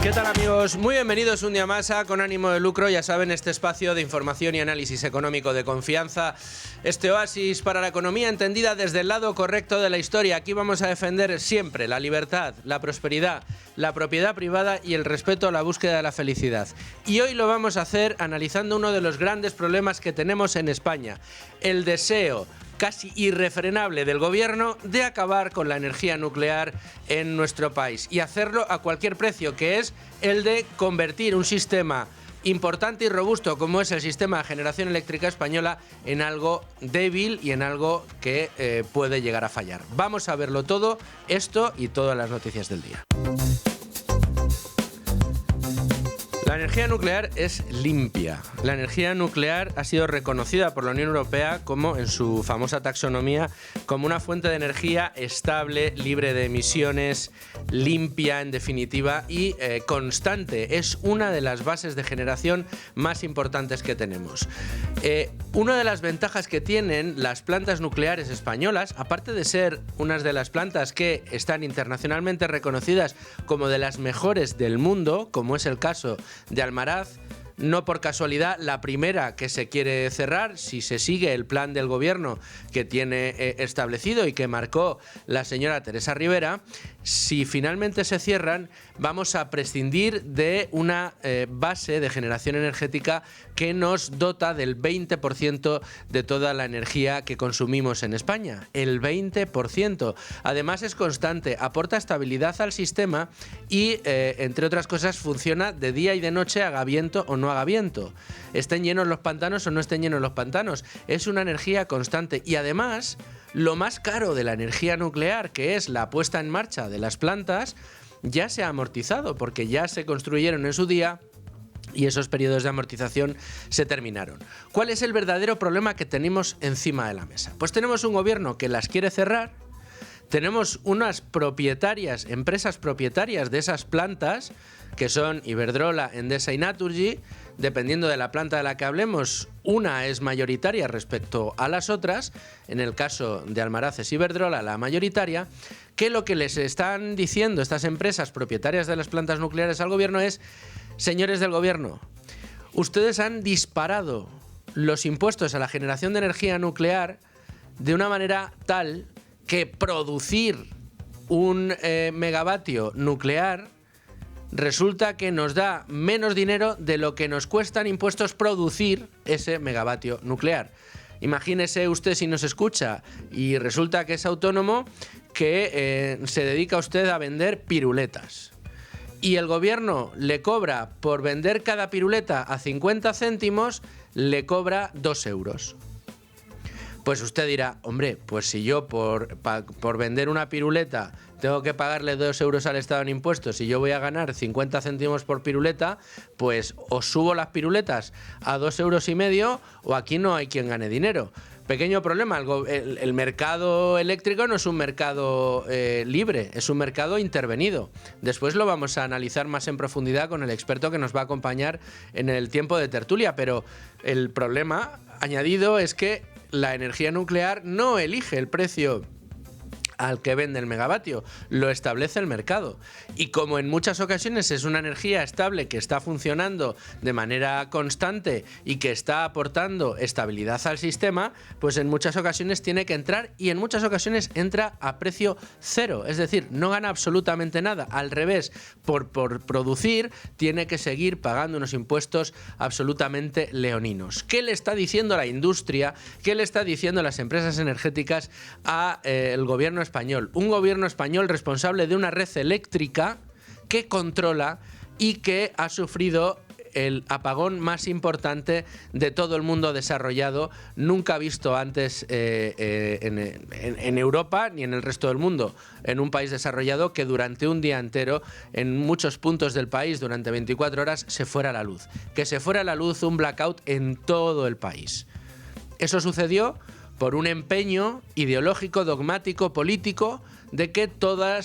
¿Qué tal, amigos? Muy bienvenidos un día más a Con Ánimo de Lucro. Ya saben, este espacio de información y análisis económico de confianza, este oasis para la economía entendida desde el lado correcto de la historia. Aquí vamos a defender siempre la libertad, la prosperidad, la propiedad privada y el respeto a la búsqueda de la felicidad. Y hoy lo vamos a hacer analizando uno de los grandes problemas que tenemos en España: el deseo casi irrefrenable del gobierno de acabar con la energía nuclear en nuestro país y hacerlo a cualquier precio, que es el de convertir un sistema importante y robusto como es el sistema de generación eléctrica española en algo débil y en algo que puede llegar a fallar. Vamos a verlo todo, esto y todas las noticias del día. La energía nuclear es limpia. La energía nuclear ha sido reconocida por la Unión Europea como, en su famosa taxonomía, como una fuente de energía estable, libre de emisiones, limpia en definitiva y constante. Es una de las bases de generación más importantes que tenemos. Una de las ventajas que tienen las plantas nucleares españolas, aparte de ser unas de las plantas que están internacionalmente reconocidas como de las mejores del mundo, como es el caso de Almaraz, no por casualidad la primera que se quiere cerrar, si se sigue el plan del gobierno que tiene establecido y que marcó la señora Teresa Rivera, si finalmente se cierran, vamos a prescindir de una base de generación energética que nos dota del 20% de toda la energía que consumimos en España. El 20%. Además es constante, aporta estabilidad al sistema y, entre otras cosas, funciona de día y de noche, haga viento o no haga viento. Estén llenos los pantanos o no estén llenos los pantanos. Es una energía constante y además lo más caro de la energía nuclear, que es la puesta en marcha de las plantas, ya se ha amortizado porque ya se construyeron en su día y esos periodos de amortización se terminaron. ¿Cuál es el verdadero problema que tenemos encima de la mesa? Pues tenemos un gobierno que las quiere cerrar, tenemos unas propietarias, empresas propietarias de esas plantas, que son Iberdrola, Endesa y Naturgy. Dependiendo de la planta de la que hablemos, una es mayoritaria respecto a las otras. En el caso de Almaraz es Iberdrola la mayoritaria, que lo que les están diciendo estas empresas propietarias de las plantas nucleares al gobierno es: señores del gobierno, ustedes han disparado los impuestos a la generación de energía nuclear de una manera tal que producir un megavatio nuclear resulta que nos da menos dinero de lo que nos cuesta en impuestos producir ese megavatio nuclear. Imagínese usted, si nos escucha y resulta que es autónomo, que se dedica usted a vender piruletas y el gobierno le cobra por vender cada piruleta a 50 céntimos, le cobra 2 euros. Pues usted dirá: hombre, pues si yo por vender una piruleta tengo que pagarle 2 euros al Estado en impuestos y yo voy a ganar 50 céntimos por piruleta, pues o subo las piruletas a 2,5 euros o aquí no hay quien gane dinero. Pequeño problema, el mercado eléctrico no es un mercado libre, es un mercado intervenido. Después lo vamos a analizar más en profundidad con el experto que nos va a acompañar en el tiempo de tertulia, pero el problema añadido es que la energía nuclear no elige el precio al que vende el megavatio, lo establece el mercado. Y como en muchas ocasiones es una energía estable que está funcionando de manera constante y que está aportando estabilidad al sistema, pues en muchas ocasiones tiene que entrar y en muchas ocasiones entra a precio cero. Es decir, no gana absolutamente nada. Al revés, por producir tiene que seguir pagando unos impuestos absolutamente leoninos. ¿Qué le está diciendo la industria? ¿Qué le está diciendo las empresas energéticas al gobierno español? Un gobierno español responsable de una red eléctrica que controla y que ha sufrido el apagón más importante de todo el mundo desarrollado, nunca visto antes en Europa ni en el resto del mundo, en un país desarrollado, que durante un día entero, en muchos puntos del país, durante 24 horas, se fuera la luz. Que se fuera la luz, un blackout en todo el país. Eso sucedió por un empeño ideológico, dogmático, político, de que toda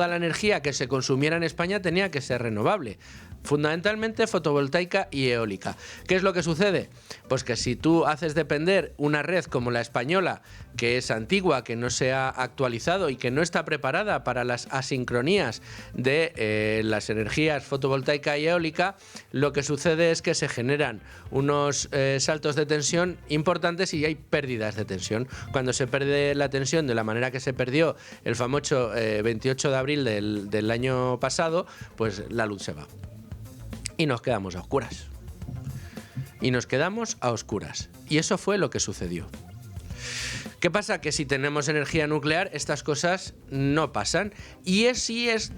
la energía que se consumiera en España tenía que ser renovable. Fundamentalmente fotovoltaica y eólica. ¿Qué es lo que sucede? Pues que si tú haces depender una red como la española que es antigua, que no se ha actualizado y que no está preparada para las asincronías de las energías fotovoltaica y eólica, lo que sucede es que se generan unos saltos de tensión importantes y hay pérdidas de tensión. Cuando se pierde la tensión de la manera que se perdió el famoso 28 de abril del año pasado, pues la luz se va. Y nos quedamos a oscuras. Y eso fue lo que sucedió. ¿Qué pasa? Que si tenemos energía nuclear, estas cosas no pasan. Y es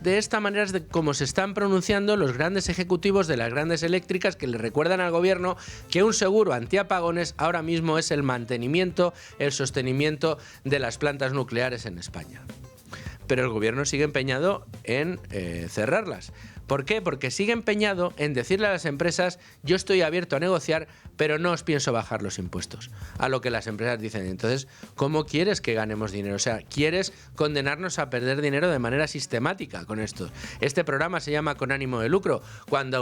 de esta manera de cómo se están pronunciando los grandes ejecutivos de las grandes eléctricas, que le recuerdan al gobierno que un seguro antiapagones ahora mismo es el mantenimiento, el sostenimiento de las plantas nucleares en España. Pero el gobierno sigue empeñado en cerrarlas. ¿Por qué? Porque sigue empeñado en decirle a las empresas: yo estoy abierto a negociar, pero no os pienso bajar los impuestos. A lo que las empresas dicen: entonces, ¿cómo quieres que ganemos dinero? O sea, ¿quieres condenarnos a perder dinero de manera sistemática con esto? Este programa se llama Con ánimo de lucro. Cuando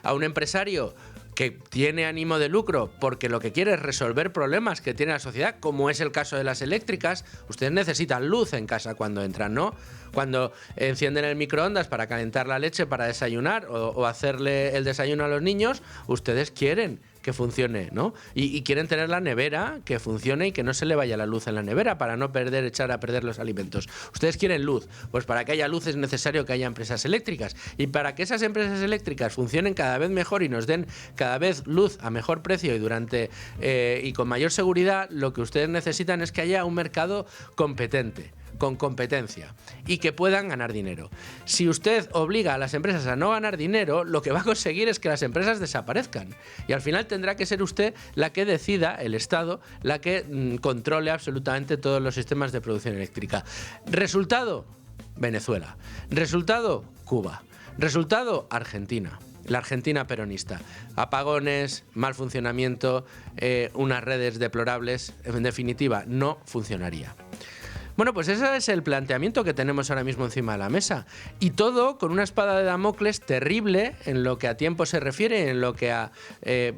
a un empresario que tiene ánimo de lucro porque lo que quiere es resolver problemas que tiene la sociedad, como es el caso de las eléctricas, ustedes necesitan luz en casa cuando entran, ¿no? Cuando encienden el microondas para calentar la leche para desayunar o hacerle el desayuno a los niños, ustedes quieren que funcione, ¿no? Y quieren tener la nevera que funcione y que no se le vaya la luz en la nevera para no echar a perder los alimentos. Ustedes quieren luz, pues para que haya luz es necesario que haya empresas eléctricas, y para que esas empresas eléctricas funcionen cada vez mejor y nos den cada vez luz a mejor precio y con mayor seguridad, lo que ustedes necesitan es que haya un mercado competente, con competencia, y que puedan ganar dinero. Si usted obliga a las empresas a no ganar dinero, lo que va a conseguir es que las empresas desaparezcan, y al final tendrá que ser usted la que decida, el Estado, la que controle absolutamente todos los sistemas de producción eléctrica. Resultado: Venezuela. Resultado: Cuba. Resultado: Argentina. La Argentina peronista. Apagones, mal funcionamiento, unas redes deplorables. En definitiva, no funcionaría. Bueno, pues ese es el planteamiento que tenemos ahora mismo encima de la mesa. Y todo con una espada de Damocles terrible en lo que a tiempo se refiere, en lo que a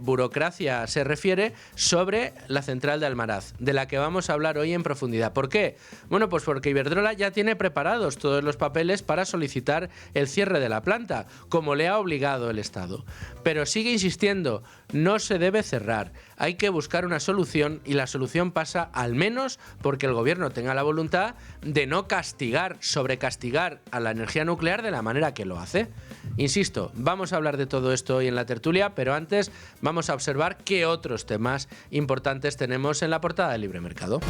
burocracia se refiere, sobre la central de Almaraz, de la que vamos a hablar hoy en profundidad. ¿Por qué? Bueno, pues porque Iberdrola ya tiene preparados todos los papeles para solicitar el cierre de la planta, como le ha obligado el Estado. Pero sigue insistiendo: no se debe cerrar. Hay que buscar una solución, y la solución pasa al menos porque el gobierno tenga la voluntad de no sobrecastigar a la energía nuclear de la manera que lo hace. Insisto, vamos a hablar de todo esto hoy en la tertulia, pero antes vamos a observar qué otros temas importantes tenemos en la portada de Libre Mercado.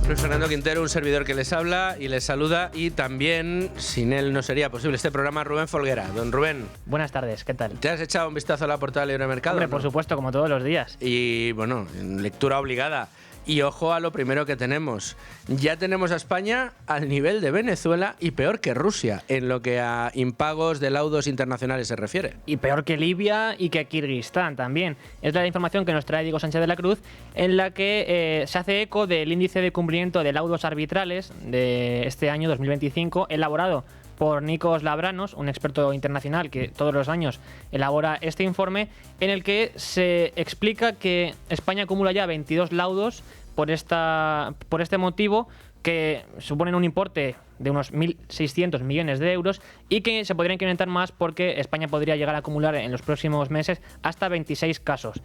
Luis Fernando Quintero, un servidor que les habla y les saluda, y también, sin él no sería posible este programa, Rubén Folguera. Don Rubén. Buenas tardes, ¿qué tal? ¿Te has echado un vistazo a la portada de Libre Mercado? Hombre, ¿no? Por supuesto, como todos los días. Y bueno, lectura obligada. Y ojo a lo primero que tenemos. Ya tenemos a España al nivel de Venezuela y peor que Rusia en lo que a impagos de laudos internacionales se refiere. Y peor que Libia y que Kirguistán también. Es la información que nos trae Diego Sánchez de la Cruz, en la que se hace eco del índice de cumplimiento de laudos arbitrales de este año 2025, elaborado por Nikos Labranos, un experto internacional que todos los años elabora este informe, en el que se explica que España acumula ya 22 laudos por este motivo, que suponen un importe de unos 1.600 millones de euros y que se podría incrementar más porque España podría llegar a acumular en los próximos meses hasta 26 casos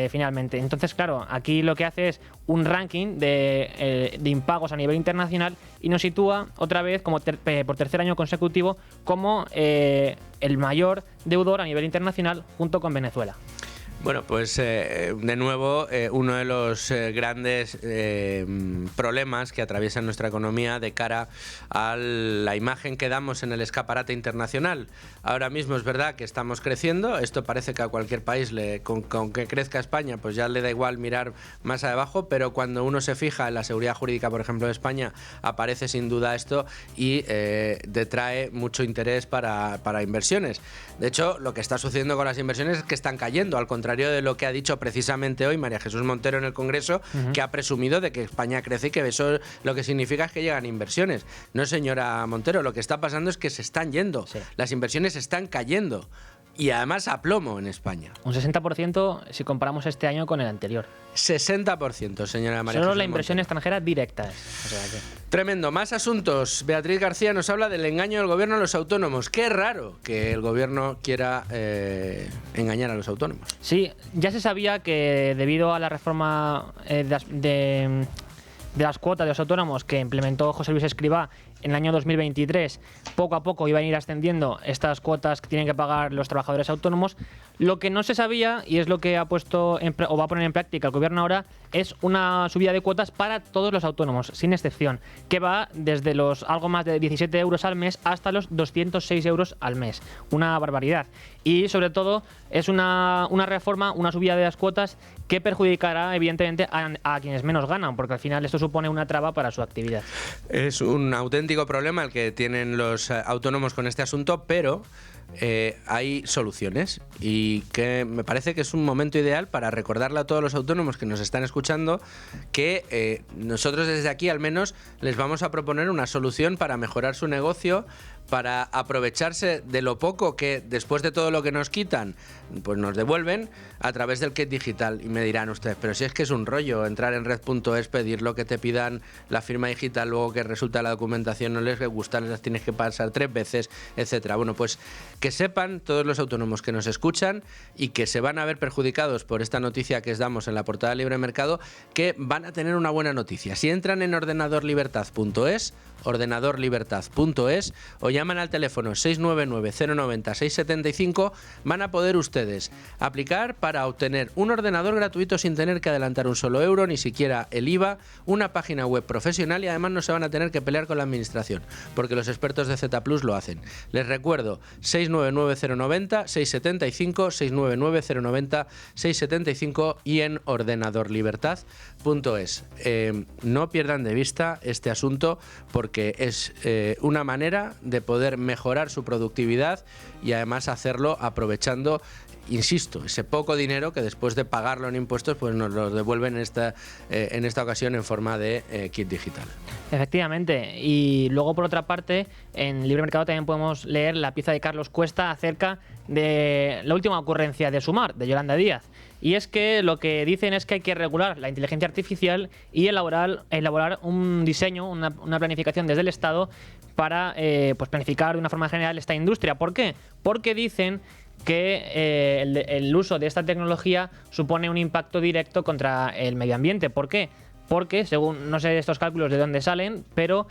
finalmente. Entonces, claro, aquí lo que hace es un ranking de impagos a nivel internacional y nos sitúa otra vez como por tercer año consecutivo como el mayor deudor a nivel internacional, junto con Venezuela. Bueno, pues de nuevo, uno de los grandes problemas que atraviesan nuestra economía de cara a la imagen que damos en el escaparate internacional. Ahora mismo es verdad que estamos creciendo, esto parece que a cualquier país, con que crezca España, pues ya le da igual mirar más abajo, pero cuando uno se fija en la seguridad jurídica, por ejemplo, de España, aparece sin duda esto y detrae mucho interés para inversiones. De hecho, lo que está sucediendo con las inversiones es que están cayendo, al contrario de lo que ha dicho precisamente hoy María Jesús Montero en el Congreso, que ha presumido de que España crece y que eso lo que significa es que llegan inversiones. No, señora Montero, lo que está pasando es que se están yendo. Sí. Las inversiones están cayendo. y además a plomo en España. Un 60% si comparamos este año con el anterior. 60%, señora María Solo Jesús la inversión Montero. extranjera directa es. O sea que... Tremendo. Más asuntos. Beatriz García nos habla del engaño del gobierno a los autónomos. Qué raro que el gobierno quiera engañar a los autónomos. Sí, ya se sabía que debido a la reforma de las cuotas de los autónomos que implementó José Luis Escrivá en el año 2023, poco a poco iban a ir ascendiendo estas cuotas que tienen que pagar los trabajadores autónomos. Lo que no se sabía, y es lo que ha puesto o va a poner en práctica el gobierno ahora, es una subida de cuotas para todos los autónomos, sin excepción, que va desde los algo más de 17 euros al mes hasta los 206 euros al mes. Una barbaridad. Y sobre todo es una reforma, una subida de las cuotas que perjudicará evidentemente a quienes menos ganan, porque al final esto supone una traba para su actividad. Es un auténtico problema el que tienen los autónomos con este asunto, pero hay soluciones y que me parece que es un momento ideal para recordarle a todos los autónomos que nos están escuchando que nosotros desde aquí al menos les vamos a proponer una solución para mejorar su negocio, para aprovecharse de lo poco que después de todo lo que nos quitan pues nos devuelven a través del kit digital. Y me dirán ustedes, pero si es que es un rollo entrar en red.es, pedir lo que te pidan, la firma digital, luego que resulta la documentación no les gusta, las tienes que pasar 3 veces, etcétera. Bueno, pues que sepan todos los autónomos que nos escuchan y que se van a ver perjudicados por esta noticia que os damos en la portada de Libre Mercado, que van a tener una buena noticia. Si entran en ordenadorlibertad.es o llaman al teléfono 699-090-675, van a poder ustedes aplicar para obtener un ordenador gratuito sin tener que adelantar un solo euro, ni siquiera el IVA, una página web profesional y además no se van a tener que pelear con la administración, porque los expertos de Z Plus lo hacen. Les recuerdo, 699-090-675, 699-090-675 y en ordenadorlibertad.es. No pierdan de vista este asunto porque es una manera de poder mejorar su productividad y además hacerlo aprovechando, insisto, ese poco dinero que después de pagarlo en impuestos pues nos lo devuelven en esta ocasión en forma de kit digital. Efectivamente, y luego por otra parte en Libre Mercado también podemos leer la pieza de Carlos Cuesta acerca de la última ocurrencia de Sumar, de Yolanda Díaz. Y es que lo que dicen es que hay que regular la inteligencia artificial y elaborar un diseño, una planificación desde el Estado para pues planificar de una forma general esta industria. ¿Por qué? Porque dicen que el uso de esta tecnología supone un impacto directo contra el medio ambiente. ¿Por qué? Porque, según, no sé estos cálculos de dónde salen, pero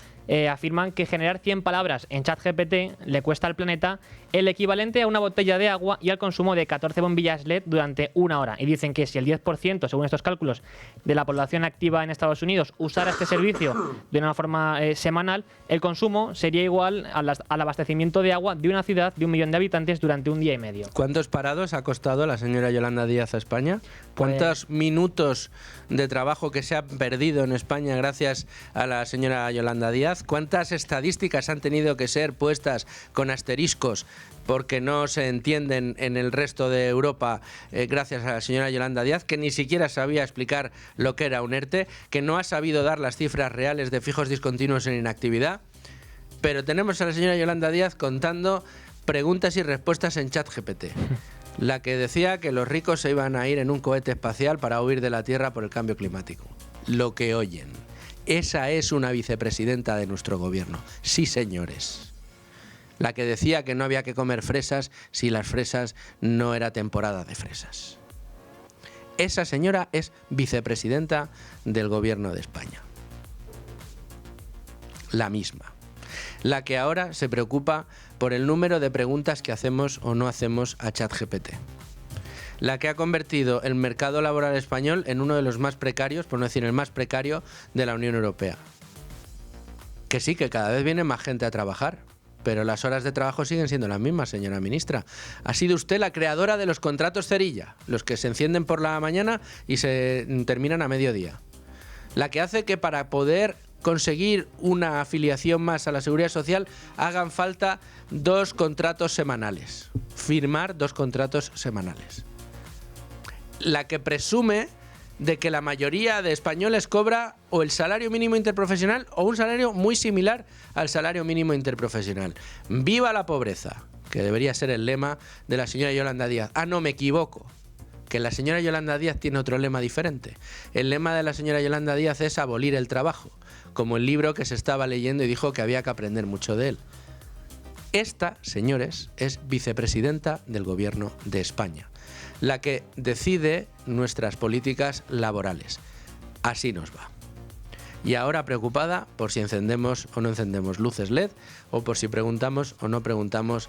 afirman que generar 100 palabras en ChatGPT le cuesta al planeta el equivalente a una botella de agua y al consumo de 14 bombillas LED durante 1 hora. Y dicen que si el 10%, según estos cálculos, de la población activa en Estados Unidos usara este servicio de una forma semanal, el consumo sería igual al abastecimiento de agua de una ciudad de 1 millón de habitantes durante un día y medio. ¿Cuántos parados ha costado la señora Yolanda Díaz a España? ¿Cuántos minutos de trabajo que se han perdido en España gracias a la señora Yolanda Díaz? ¿Cuántas estadísticas han tenido que ser puestas con asteriscos porque no se entienden en el resto de Europa gracias a la señora Yolanda Díaz, que ni siquiera sabía explicar lo que era un ERTE, que no ha sabido dar las cifras reales de fijos discontinuos en inactividad? Pero tenemos a la señora Yolanda Díaz contando preguntas y respuestas en ChatGPT. La que decía que los ricos se iban a ir en un cohete espacial para huir de la Tierra por el cambio climático. Lo que oyen. Esa es una vicepresidenta de nuestro gobierno. Sí, señores. La que decía que no había que comer fresas si las fresas no era temporada de fresas. Esa señora es vicepresidenta del gobierno de España. La misma. La que ahora se preocupa por el número de preguntas que hacemos o no hacemos a ChatGPT. La que ha convertido el mercado laboral español en uno de los más precarios, por no decir el más precario, de la Unión Europea. Que sí, que cada vez viene más gente a trabajar, pero las horas de trabajo siguen siendo las mismas, señora ministra. Ha sido usted la creadora de los contratos cerilla, los que se encienden por la mañana y se terminan a mediodía. La que hace que para poder conseguir una afiliación más a la Seguridad Social hagan falta 2 contratos semanales. Firmar 2 contratos semanales. La que presume de que la mayoría de españoles cobra o el salario mínimo interprofesional o un salario muy similar al salario mínimo interprofesional. ¡Viva la pobreza! que debería ser el lema de la señora Yolanda Díaz. Ah, no, me equivoco, que la señora Yolanda Díaz tiene otro lema diferente. El lema de la señora Yolanda Díaz es abolir el trabajo, como el libro que se estaba leyendo y dijo que había que aprender mucho de él. Esta, señores, es vicepresidenta del Gobierno de España, la que decide nuestras políticas laborales. Así nos va. Y ahora preocupada por si encendemos o no encendemos luces LED o por si preguntamos o no preguntamos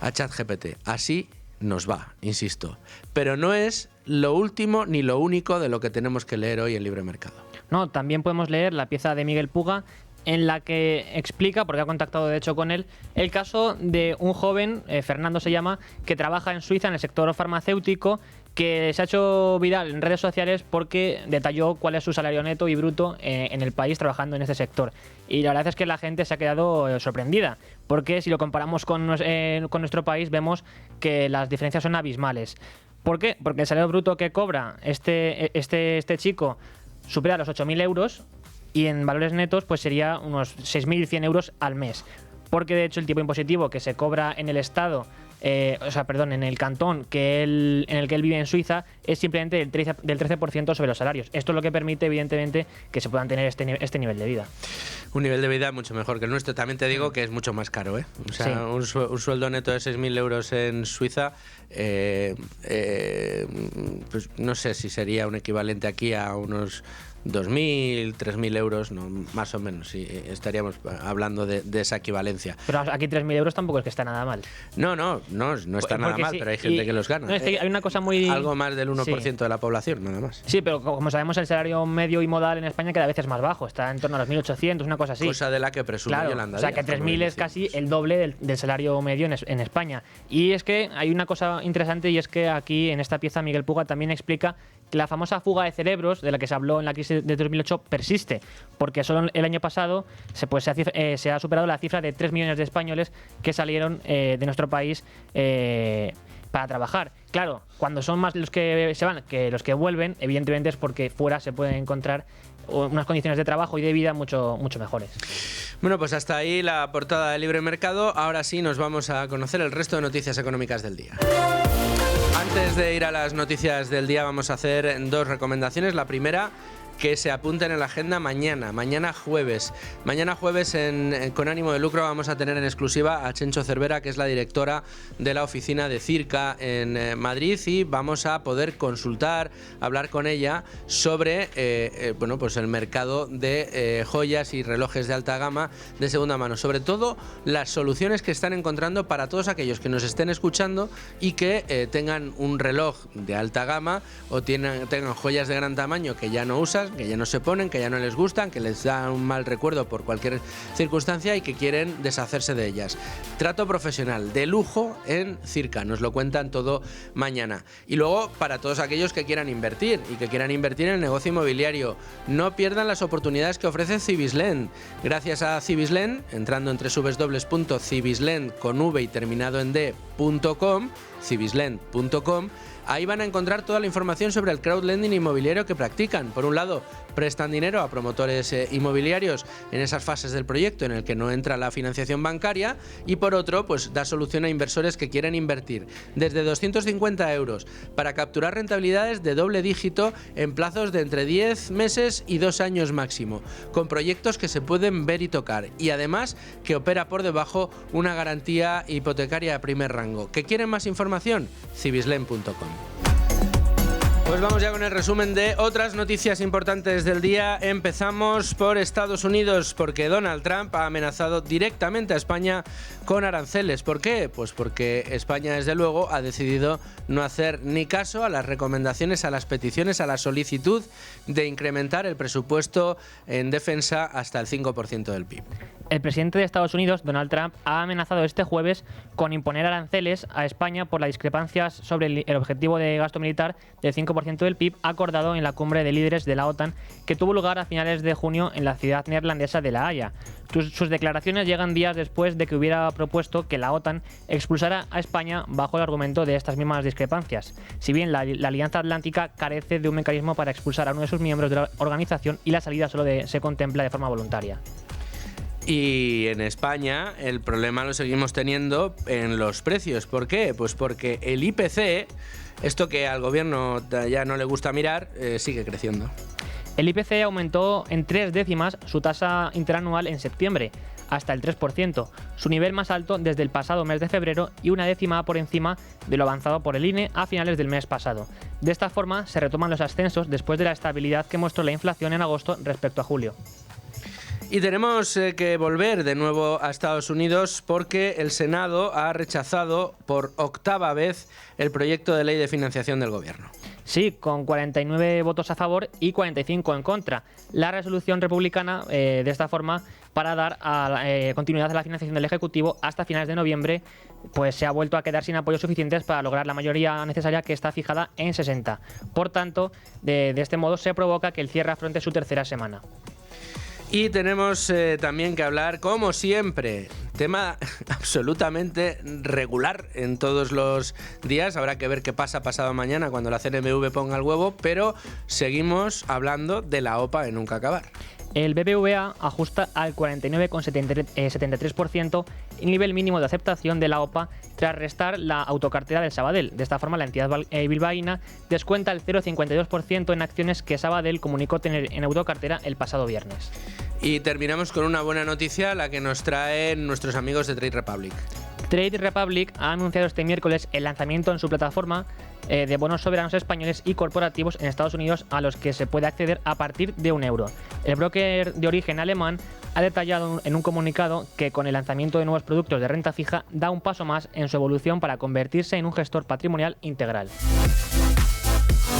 a ChatGPT. Así nos va, insisto. Pero no es lo último ni lo único de lo que tenemos que leer hoy en Libre Mercado. No, también podemos leer la pieza de Miguel Puga en la que explica, porque ha contactado de hecho con él, el caso de un joven, Fernando se llama, que trabaja en Suiza en el sector farmacéutico, que se ha hecho viral en redes sociales porque detalló cuál es su salario neto y bruto en el país trabajando en este sector. Y la verdad es que la gente se ha quedado sorprendida, porque si lo comparamos con nuestro país vemos que las diferencias son abismales. ¿Por qué? Porque el salario bruto que cobra este chico supera los 8.000 euros y en valores netos pues sería unos 6.100 euros al mes. Porque de hecho el tipo impositivo que se cobra en el Estado, en el cantón en el que él vive en Suiza, es simplemente del 13% sobre los salarios. Esto es lo que permite, evidentemente, que se puedan tener este nivel de vida. Un nivel de vida mucho mejor que el nuestro. También te digo que es mucho más caro, ¿eh? O sea, sí. un sueldo neto de 6.000 euros en Suiza, pues no sé si sería un equivalente aquí a unos 2.000, 3.000 euros, no, más o menos, sí, estaríamos hablando de esa equivalencia. Pero aquí 3.000 euros tampoco es que está nada mal. No está nada mal, sí, pero hay gente que los gana. No, es que hay una cosa muy... Algo más del 1% de la población, nada más. Sí, pero como sabemos, el salario medio y modal en España cada vez es más bajo, está en torno a los 1.800, una cosa así. Cosa de la que presume Yolanda Díaz. O sea, que 3.000 es casi el doble del salario medio en España. Y es que hay una cosa interesante, y es que aquí en esta pieza Miguel Puga también explica que la famosa fuga de cerebros de la que se habló en la crisis de 2008 persiste, porque solo el año pasado se ha superado la cifra de 3 millones de españoles que salieron de nuestro país para trabajar. Claro, cuando son más los que se van que los que vuelven, evidentemente es porque fuera se pueden encontrar unas condiciones de trabajo y de vida mucho mejores. Bueno, pues hasta ahí la portada de Libre Mercado. Ahora sí nos vamos a conocer el resto de noticias económicas del día. Antes de ir a las noticias del día vamos a hacer dos recomendaciones. La primera, que se apunten en la agenda mañana jueves. Mañana jueves con ánimo de lucro vamos a tener en exclusiva a Chencho Cervera, que es la directora de la oficina de Circa en Madrid, y vamos a poder hablar con ella sobre pues el mercado de joyas y relojes de alta gama de segunda mano, sobre todo las soluciones que están encontrando para todos aquellos que nos estén escuchando y que tengan un reloj de alta gama o tengan joyas de gran tamaño que ya no usan, que ya no se ponen, que ya no les gustan, que les da un mal recuerdo por cualquier circunstancia y que quieren deshacerse de ellas. Trato profesional de lujo en Circa, nos lo cuentan todo mañana. Y luego, para todos aquellos que quieran invertir y que quieran invertir en el negocio inmobiliario, no pierdan las oportunidades que ofrece Cibislend. Gracias a Cibislend, entrando en www.cibislend con v y terminado en d.com, cibislend.com, ahí van a encontrar toda la información sobre el crowdlending inmobiliario que practican. Por un lado, prestan dinero a promotores inmobiliarios en esas fases del proyecto en el que no entra la financiación bancaria, y por otro, pues da solución a inversores que quieren invertir desde 250 euros para capturar rentabilidades de doble dígito en plazos de entre 10 meses y 2 años máximo, con proyectos que se pueden ver y tocar, y además que opera por debajo una garantía hipotecaria de primer rango. ¿Que quieren más información? cibislend.com. Pues vamos ya con el resumen de otras noticias importantes del día. Empezamos por Estados Unidos, porque Donald Trump ha amenazado directamente a España con aranceles. ¿Por qué? Pues porque España, desde luego, ha decidido no hacer ni caso a las recomendaciones, a las peticiones, a la solicitud de incrementar el presupuesto en defensa hasta el 5% del PIB. El presidente de Estados Unidos, Donald Trump, ha amenazado este jueves con imponer aranceles a España por las discrepancias sobre el objetivo de gasto militar del 5% del PIB acordado en la cumbre de líderes de la OTAN que tuvo lugar a finales de junio en la ciudad neerlandesa de La Haya. Sus declaraciones llegan días después de que hubiera propuesto que la OTAN expulsara a España bajo el argumento de estas mismas discrepancias. Si bien la Alianza Atlántica carece de un mecanismo para expulsar a uno de sus miembros de la organización y la salida solo se contempla de forma voluntaria. Y en España el problema lo seguimos teniendo en los precios. ¿Por qué? Pues porque el IPC, esto que al gobierno ya no le gusta mirar, sigue creciendo. El IPC aumentó en 3 décimas su tasa interanual en septiembre, hasta el 3%, su nivel más alto desde el pasado mes de febrero y 1 décima por encima de lo avanzado por el INE a finales del mes pasado. De esta forma se retoman los ascensos después de la estabilidad que mostró la inflación en agosto respecto a julio. Y tenemos que volver de nuevo a Estados Unidos porque el Senado ha rechazado por 8ª vez el proyecto de ley de financiación del gobierno. Sí, con 49 votos a favor y 45 en contra. La resolución republicana, de esta forma, para dar continuidad a la financiación del Ejecutivo hasta finales de noviembre, pues se ha vuelto a quedar sin apoyos suficientes para lograr la mayoría necesaria, que está fijada en 60. Por tanto, de este modo se provoca que el cierre afronte su tercera semana. Y tenemos también que hablar, como siempre, tema absolutamente regular en todos los días. Habrá que ver qué pasa pasado mañana cuando la CNMV ponga el huevo, pero seguimos hablando de la OPA en nunca acabar. El BBVA ajusta al 49,73% el nivel mínimo de aceptación de la OPA tras restar la autocartera del Sabadell. De esta forma, la entidad bilbaína descuenta el 0,52% en acciones que Sabadell comunicó tener en autocartera el pasado viernes. Y terminamos con una buena noticia, la que nos traen nuestros amigos de Trade Republic. Trade Republic ha anunciado este miércoles el lanzamiento en su plataforma de bonos soberanos españoles y corporativos en Estados Unidos a los que se puede acceder a partir de €1. El broker de origen alemán ha detallado en un comunicado que con el lanzamiento de nuevos productos de renta fija da un paso más en su evolución para convertirse en un gestor patrimonial integral.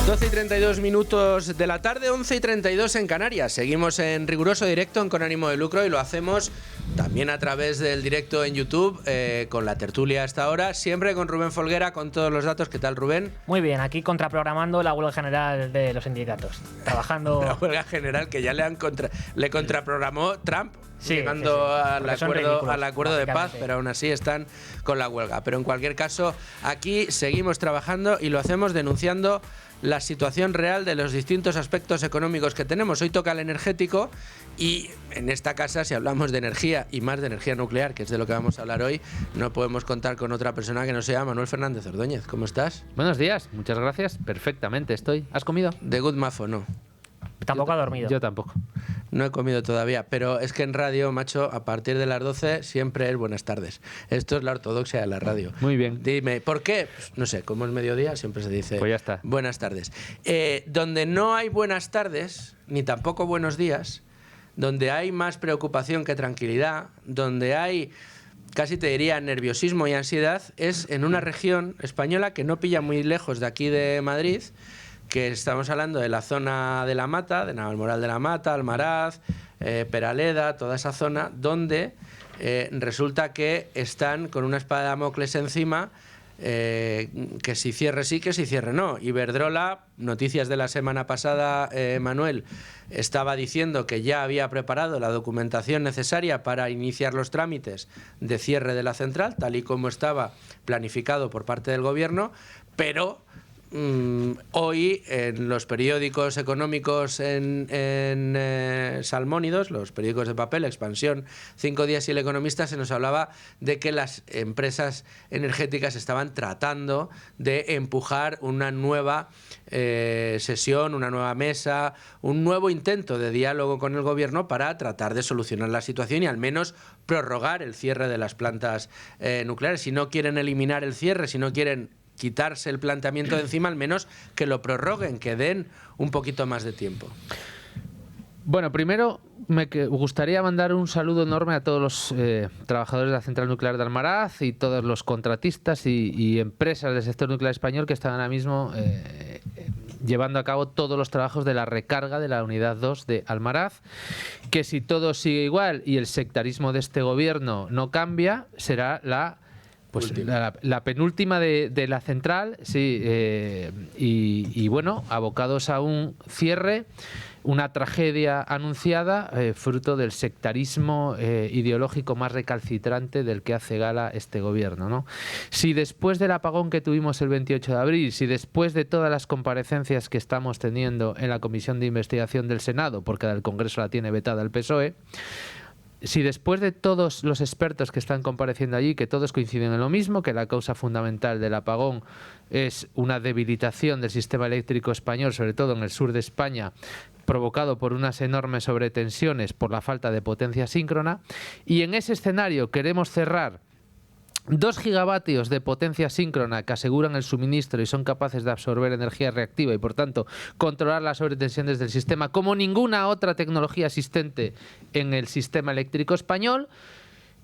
12:32 de la tarde, 11:32 en Canarias. Seguimos en riguroso directo en Con Ánimo de Lucro y lo hacemos también a través del directo en YouTube, con la tertulia hasta ahora, siempre con Rubén Folguera, con todos los datos. ¿Qué tal, Rubén? Muy bien, aquí contraprogramando la huelga general de los sindicatos. Trabajando... La huelga general que ya le contraprogramó Trump. Sí, llegando sí. al acuerdo de paz, pero aún así están con la huelga. Pero en cualquier caso, aquí seguimos trabajando y lo hacemos denunciando la situación real de los distintos aspectos económicos que tenemos. Hoy toca el energético y en esta casa, si hablamos de energía y más de energía nuclear, que es de lo que vamos a hablar hoy, no podemos contar con otra persona que no sea Manuel Fernández Ordóñez. ¿Cómo estás? Buenos días, muchas gracias. Perfectamente estoy. ¿Has comido? De Good Mafo, no. Tampoco ha dormido. Yo tampoco. No he comido todavía, pero es que en radio, macho, a partir de las 12 siempre es buenas tardes. Esto es la ortodoxia de la radio. Muy bien. Dime, ¿por qué? Pues, no sé, como es mediodía, siempre se dice pues ya está. Buenas tardes. Donde no hay buenas tardes, ni tampoco buenos días, donde hay más preocupación que tranquilidad, donde hay, casi te diría, nerviosismo y ansiedad, es en una región española que no pilla muy lejos de aquí de Madrid, que estamos hablando de la zona de La Mata, de Navalmoral de la Mata, Almaraz, Peraleda, toda esa zona, donde resulta que están con una espada de Damocles encima, que si cierre sí, que si cierre no. Iberdrola, noticias de la semana pasada, Manuel, estaba diciendo que ya había preparado la documentación necesaria para iniciar los trámites de cierre de la central, tal y como estaba planificado por parte del gobierno, pero hoy en los periódicos económicos en salmónidos, los periódicos de papel, Expansión, 5 Días y El Economista, se nos hablaba de que las empresas energéticas estaban tratando de empujar una nueva sesión, una nueva mesa, un nuevo intento de diálogo con el gobierno para tratar de solucionar la situación y al menos prorrogar el cierre de las plantas nucleares. Si no quieren eliminar el cierre, si no quieren quitarse el planteamiento de encima, al menos que lo prorroguen, que den un poquito más de tiempo. Bueno, primero me gustaría mandar un saludo enorme a todos los trabajadores de la central nuclear de Almaraz y todos los contratistas y empresas del sector nuclear español que están ahora mismo llevando a cabo todos los trabajos de la recarga de la unidad 2 de Almaraz, que si todo sigue igual y el sectarismo de este gobierno no cambia, será la penúltima de la central, sí, y bueno, abocados a un cierre, una tragedia anunciada, fruto del sectarismo ideológico más recalcitrante del que hace gala este gobierno, ¿no? Si después del apagón que tuvimos el 28 de abril, si después de todas las comparecencias que estamos teniendo en la Comisión de Investigación del Senado, porque del Congreso la tiene vetada el PSOE, si después de todos los expertos que están compareciendo allí, que todos coinciden en lo mismo, que la causa fundamental del apagón es una debilitación del sistema eléctrico español, sobre todo en el sur de España, provocado por unas enormes sobretensiones por la falta de potencia síncrona, y en ese escenario queremos cerrar 2 gigavatios de potencia síncrona que aseguran el suministro y son capaces de absorber energía reactiva y, por tanto, controlar las sobretensiones del sistema como ninguna otra tecnología existente en el sistema eléctrico español,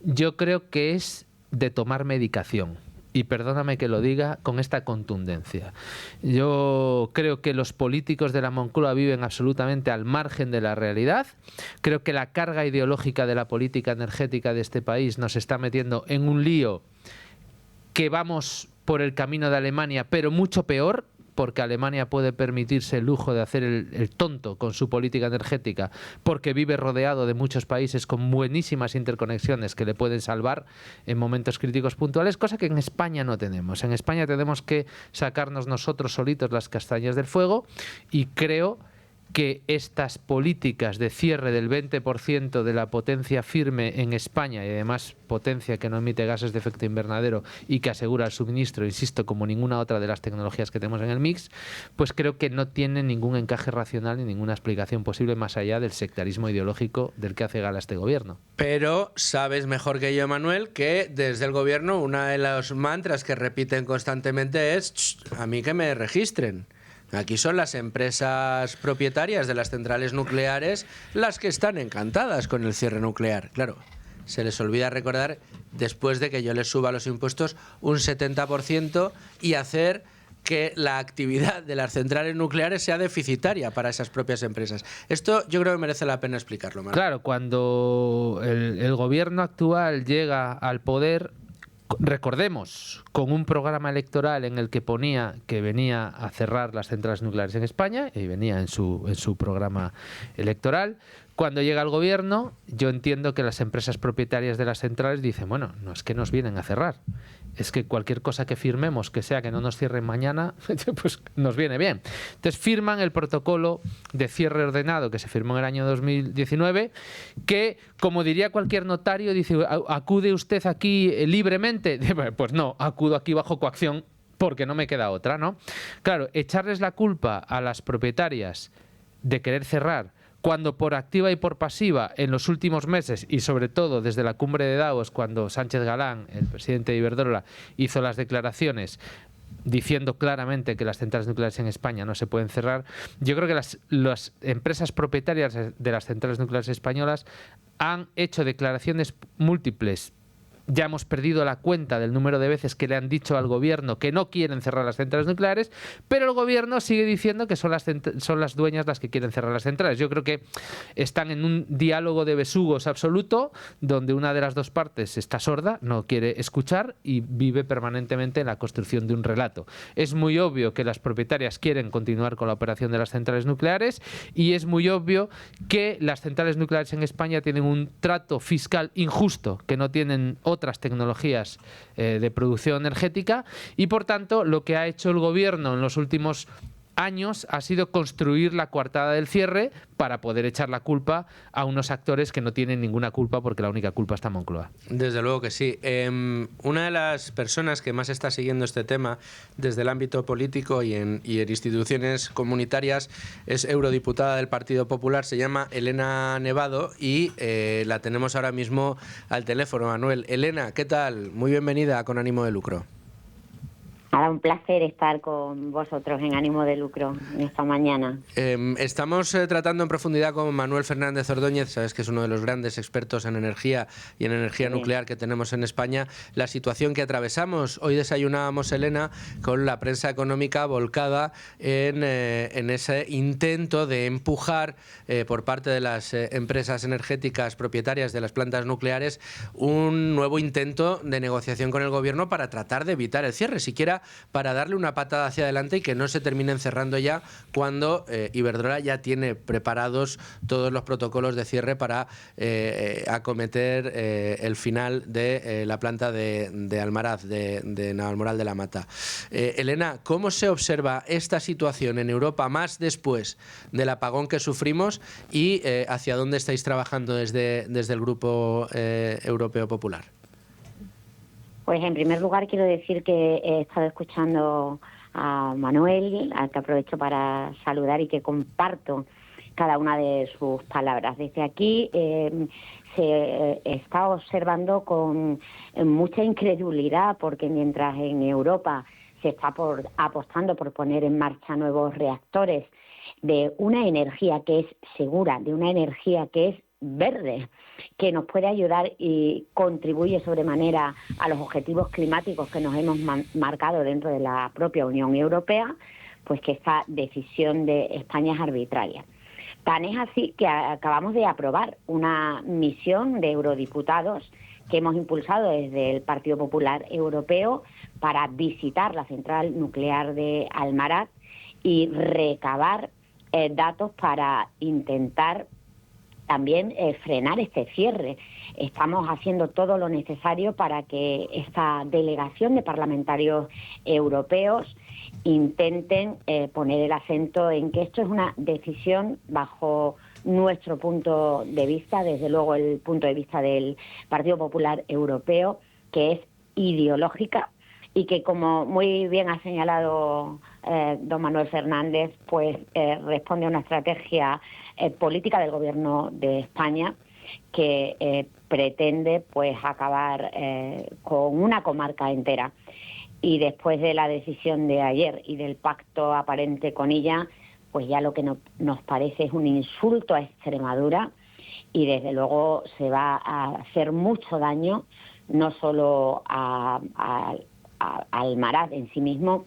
yo creo que es de tomar medicación. Y perdóname que lo diga con esta contundencia. Yo creo que los políticos de la Moncloa viven absolutamente al margen de la realidad. Creo que la carga ideológica de la política energética de este país nos está metiendo en un lío que vamos por el camino de Alemania, pero mucho peor, porque Alemania puede permitirse el lujo de hacer el tonto con su política energética, porque vive rodeado de muchos países con buenísimas interconexiones que le pueden salvar en momentos críticos puntuales, cosa que en España no tenemos. En España tenemos que sacarnos nosotros solitos las castañas del fuego, y creo que estas políticas de cierre del 20% de la potencia firme en España, y además potencia que no emite gases de efecto invernadero y que asegura el suministro, insisto, como ninguna otra de las tecnologías que tenemos en el mix, pues creo que no tiene ningún encaje racional ni ninguna explicación posible más allá del sectarismo ideológico del que hace gala este gobierno. Pero sabes mejor que yo, Manuel, que desde el gobierno uno de los mantras que repiten constantemente es a mí que me registren. Aquí son las empresas propietarias de las centrales nucleares las que están encantadas con el cierre nuclear. Claro, se les olvida recordar, después de que yo les suba los impuestos un 70% y hacer que la actividad de las centrales nucleares sea deficitaria para esas propias empresas. Esto yo creo que merece la pena explicarlo, Manuel. Claro, cuando el gobierno actual llega al poder, recordemos, con un programa electoral en el que ponía que venía a cerrar las centrales nucleares en España, y venía en su programa electoral. Cuando llega al gobierno, yo entiendo que las empresas propietarias de las centrales dicen, bueno, no es que nos vienen a cerrar, es que cualquier cosa que firmemos, que sea que no nos cierren mañana, pues nos viene bien. Entonces firman el protocolo de cierre ordenado que se firmó en el año 2019, que, como diría cualquier notario, dice, ¿acude usted aquí libremente? Pues no, acudo aquí bajo coacción porque no me queda otra, ¿no? Claro, echarles la culpa a las propietarias de querer cerrar, cuando por activa y por pasiva en los últimos meses, y sobre todo desde la cumbre de Davos, cuando Sánchez Galán, el presidente de Iberdrola, hizo las declaraciones diciendo claramente que las centrales nucleares en España no se pueden cerrar, yo creo que las empresas propietarias de las centrales nucleares españolas han hecho declaraciones múltiples. Ya hemos perdido la cuenta del número de veces que le han dicho al gobierno que no quieren cerrar las centrales nucleares, pero el gobierno sigue diciendo que son las dueñas las que quieren cerrar las centrales. Yo creo que están en un diálogo de besugos absoluto, donde una de las dos partes está sorda, no quiere escuchar y vive permanentemente en la construcción de un relato. Es muy obvio que las propietarias quieren continuar con la operación de las centrales nucleares, y es muy obvio que las centrales nucleares en España tienen un trato fiscal injusto, que no tienen otras tecnologías de producción energética, y por tanto lo que ha hecho el gobierno en los últimos años ha sido construir la coartada del cierre para poder echar la culpa a unos actores que no tienen ninguna culpa, porque la única culpa está en Moncloa. Desde luego que sí. Una de las personas que más está siguiendo este tema desde el ámbito político y en instituciones comunitarias es eurodiputada del Partido Popular, se llama Elena Nevado, y la tenemos ahora mismo al teléfono, Manuel. Elena, ¿qué tal? Muy bienvenida a Con Ánimo de Lucro. Ahora un placer estar con vosotros en Ánimo de Lucro en esta mañana. Estamos tratando en profundidad con Manuel Fernández Ordóñez, sabes que es uno de los grandes expertos en energía y en energía nuclear que tenemos en España, la situación que atravesamos. Hoy desayunábamos, Elena, con la prensa económica volcada en ese intento de empujar por parte de las empresas energéticas propietarias de las plantas nucleares un nuevo intento de negociación con el gobierno para tratar de evitar el cierre. Siquiera Iberdrola para darle una patada hacia adelante y que no se terminen cerrando ya cuando Iberdrola ya tiene preparados todos los protocolos de cierre para acometer el final de la planta de Almaraz, de Navalmoral de la Mata. Elena, ¿cómo se observa esta situación en Europa más después del apagón que sufrimos y hacia dónde estáis trabajando desde el Grupo Europeo Popular? Pues en primer lugar quiero decir que he estado escuchando a Manuel, al que aprovecho para saludar y que comparto cada una de sus palabras. Desde aquí se está observando con mucha incredulidad, porque mientras en Europa se está apostando por poner en marcha nuevos reactores de una energía que es segura, de una energía que es verde, que nos puede ayudar y contribuye sobremanera a los objetivos climáticos que nos hemos marcado dentro de la propia Unión Europea, pues que esta decisión de España es arbitraria. Tan es así que acabamos de aprobar una misión de eurodiputados que hemos impulsado desde el Partido Popular Europeo para visitar la central nuclear de Almaraz y recabar datos para intentar también frenar este cierre. Estamos haciendo todo lo necesario para que esta delegación de parlamentarios europeos intenten poner el acento en que esto es una decisión bajo nuestro punto de vista, desde luego el punto de vista del Partido Popular Europeo, que es ideológica y que, como muy bien ha señalado don Manuel Fernández, pues responde a una estrategia política del Gobierno de España que pretende pues acabar con una comarca entera. Y después de la decisión de ayer y del pacto aparente con ella, pues ya lo que nos parece es un insulto a Extremadura, y desde luego se va a hacer mucho daño no solo a Almaraz en sí mismo,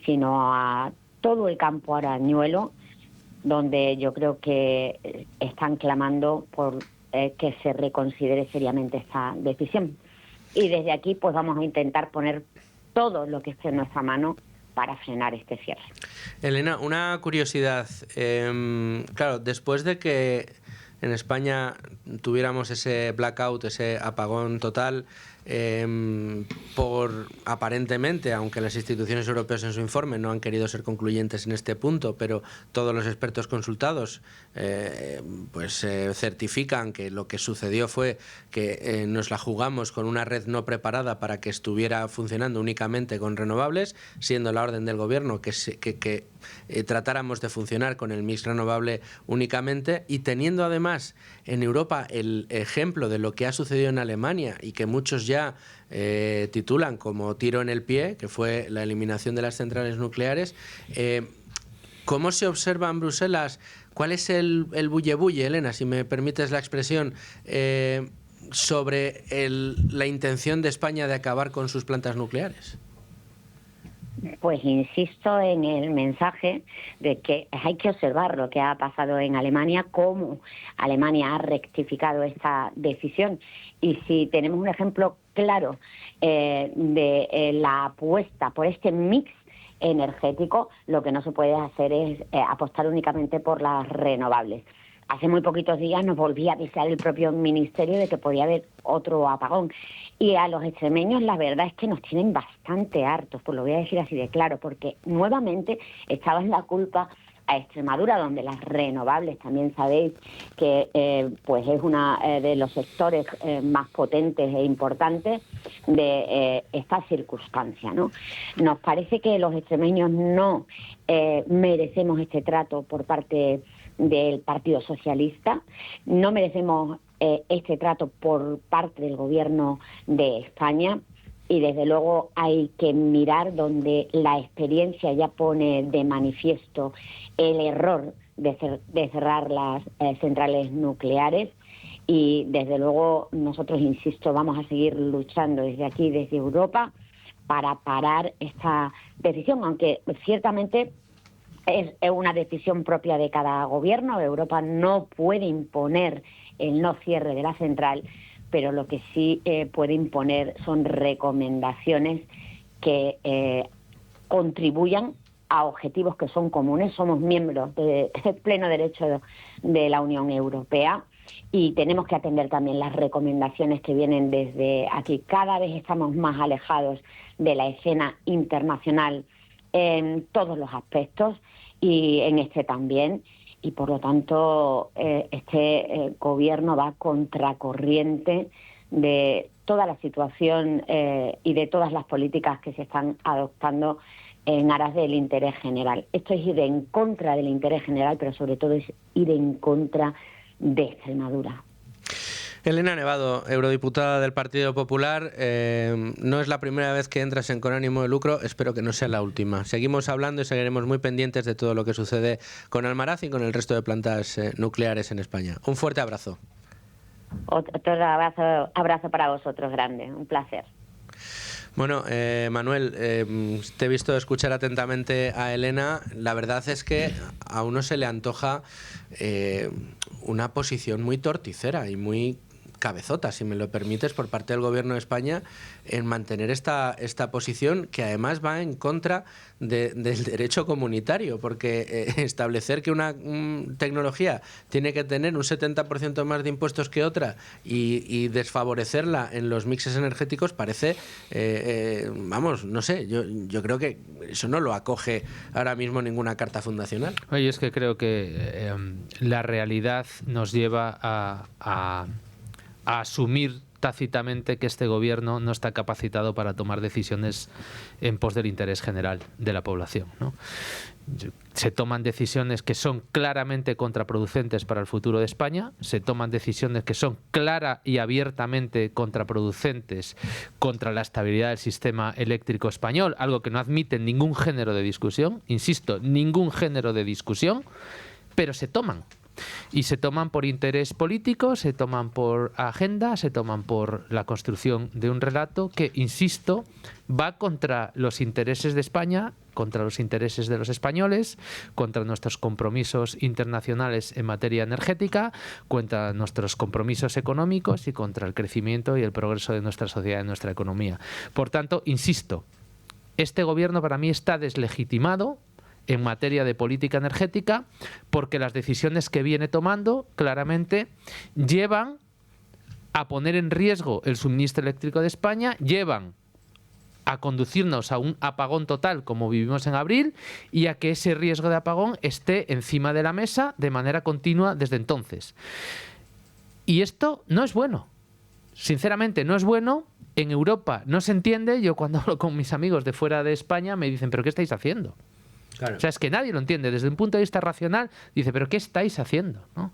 sino a todo el campo arañuelo, donde yo creo que están clamando por que se reconsidere seriamente esta decisión. Y desde aquí pues vamos a intentar poner todo lo que esté en nuestra mano para frenar este cierre. Elena, una curiosidad. Claro, después de que en España tuviéramos ese blackout, ese apagón total, por aparentemente, aunque las instituciones europeas en su informe no han querido ser concluyentes en este punto, pero todos los expertos consultados certifican que lo que sucedió fue que nos la jugamos con una red no preparada para que estuviera funcionando únicamente con renovables, siendo la orden del gobierno que tratáramos de funcionar con el mix renovable únicamente, y teniendo además en Europa el ejemplo de lo que ha sucedido en Alemania y que muchos ya titulan como tiro en el pie, que fue la eliminación de las centrales nucleares. ¿Cómo se observa en Bruselas? ¿Cuál es el bulle-bulle, Elena, si me permites la expresión, sobre la intención de España de acabar con sus plantas nucleares? Pues insisto en el mensaje de que hay que observar lo que ha pasado en Alemania, cómo Alemania ha rectificado esta decisión. Y si tenemos un ejemplo claro de la apuesta por este mix energético, lo que no se puede hacer es apostar únicamente por las renovables. Hace muy poquitos días nos volvía a avisar el propio Ministerio de que podía haber otro apagón. Y a los extremeños la verdad es que nos tienen bastante hartos, pues lo voy a decir así de claro, porque nuevamente echaban la culpa a Extremadura, donde las renovables, también sabéis que pues es uno de los sectores más potentes e importantes de esta circunstancia, ¿no? Nos parece que los extremeños no merecemos este trato por parte del Partido Socialista, no merecemos este trato por parte del Gobierno de España, y desde luego hay que mirar donde la experiencia ya pone de manifiesto el error de cerrar las centrales nucleares. Y desde luego nosotros, insisto, vamos a seguir luchando desde aquí, desde Europa, para parar esta decisión, aunque ciertamente es una decisión propia de cada gobierno. Europa no puede imponer el no cierre de la central, pero lo que sí puede imponer son recomendaciones que contribuyan a objetivos que son comunes. Somos miembros de pleno derecho de la Unión Europea y tenemos que atender también las recomendaciones que vienen desde aquí. Cada vez estamos más alejados de la escena internacional en todos los aspectos y en este también. Y por lo tanto este gobierno va contracorriente de toda la situación y de todas las políticas que se están adoptando en aras del interés general. Esto es ir en contra del interés general, pero sobre todo es ir en contra de Extremadura. Elena Nevado, eurodiputada del Partido Popular, no es la primera vez que entras en Con ánimo de lucro, espero que no sea la última. Seguimos hablando y seguiremos muy pendientes de todo lo que sucede con Almaraz y con el resto de plantas nucleares en España. Un fuerte abrazo. Otro abrazo para vosotros, grande, un placer. Bueno, Manuel, te he visto escuchar atentamente a Elena. La verdad es que a uno se le antoja una posición muy torticera y muy cabezota, si me lo permites, por parte del Gobierno de España en mantener esta posición que además va en contra del derecho comunitario, porque establecer que una tecnología tiene que tener un 70% más de impuestos que otra y desfavorecerla en los mixes energéticos parece, vamos, no sé, yo creo que eso no lo acoge ahora mismo ninguna carta fundacional. Oye, es que creo que la realidad nos lleva a asumir tácitamente que este gobierno no está capacitado para tomar decisiones en pos del interés general de la población, ¿no? Se toman decisiones que son claramente contraproducentes para el futuro de España, se toman decisiones que son clara y abiertamente contraproducentes contra la estabilidad del sistema eléctrico español, algo que no admite ningún género de discusión, insisto, ningún género de discusión, pero se toman. Y se toman por interés político, se toman por agenda, se toman por la construcción de un relato que, insisto, va contra los intereses de España, contra los intereses de los españoles, contra nuestros compromisos internacionales en materia energética, contra nuestros compromisos económicos y contra el crecimiento y el progreso de nuestra sociedad y de nuestra economía. Por tanto, insisto, este gobierno para mí está deslegitimado en materia de política energética, porque las decisiones que viene tomando claramente llevan a poner en riesgo el suministro eléctrico de España, llevan a conducirnos a un apagón total como vivimos en abril y a que ese riesgo de apagón esté encima de la mesa de manera continua desde entonces. Y esto no es bueno. Sinceramente, no es bueno. En Europa no se entiende. Yo cuando hablo con mis amigos de fuera de España me dicen, ¿pero qué estáis haciendo? Claro. O sea, es que nadie lo entiende. Desde un punto de vista racional, dice, ¿pero qué estáis haciendo? ¿No?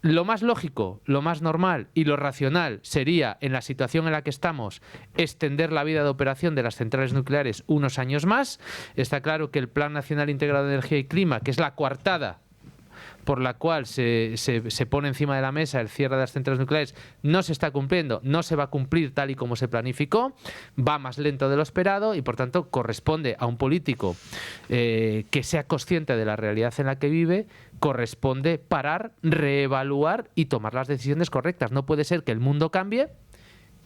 Lo más lógico, lo más normal y lo racional sería, en la situación en la que estamos, extender la vida de operación de las centrales nucleares unos años más. Está claro que el Plan Nacional Integrado de Energía y Clima, que es la coartada por la cual se pone encima de la mesa el cierre de las centrales nucleares, no se está cumpliendo, no se va a cumplir tal y como se planificó, va más lento de lo esperado y, por tanto, corresponde a un político que sea consciente de la realidad en la que vive, corresponde parar, reevaluar y tomar las decisiones correctas. No puede ser que el mundo cambie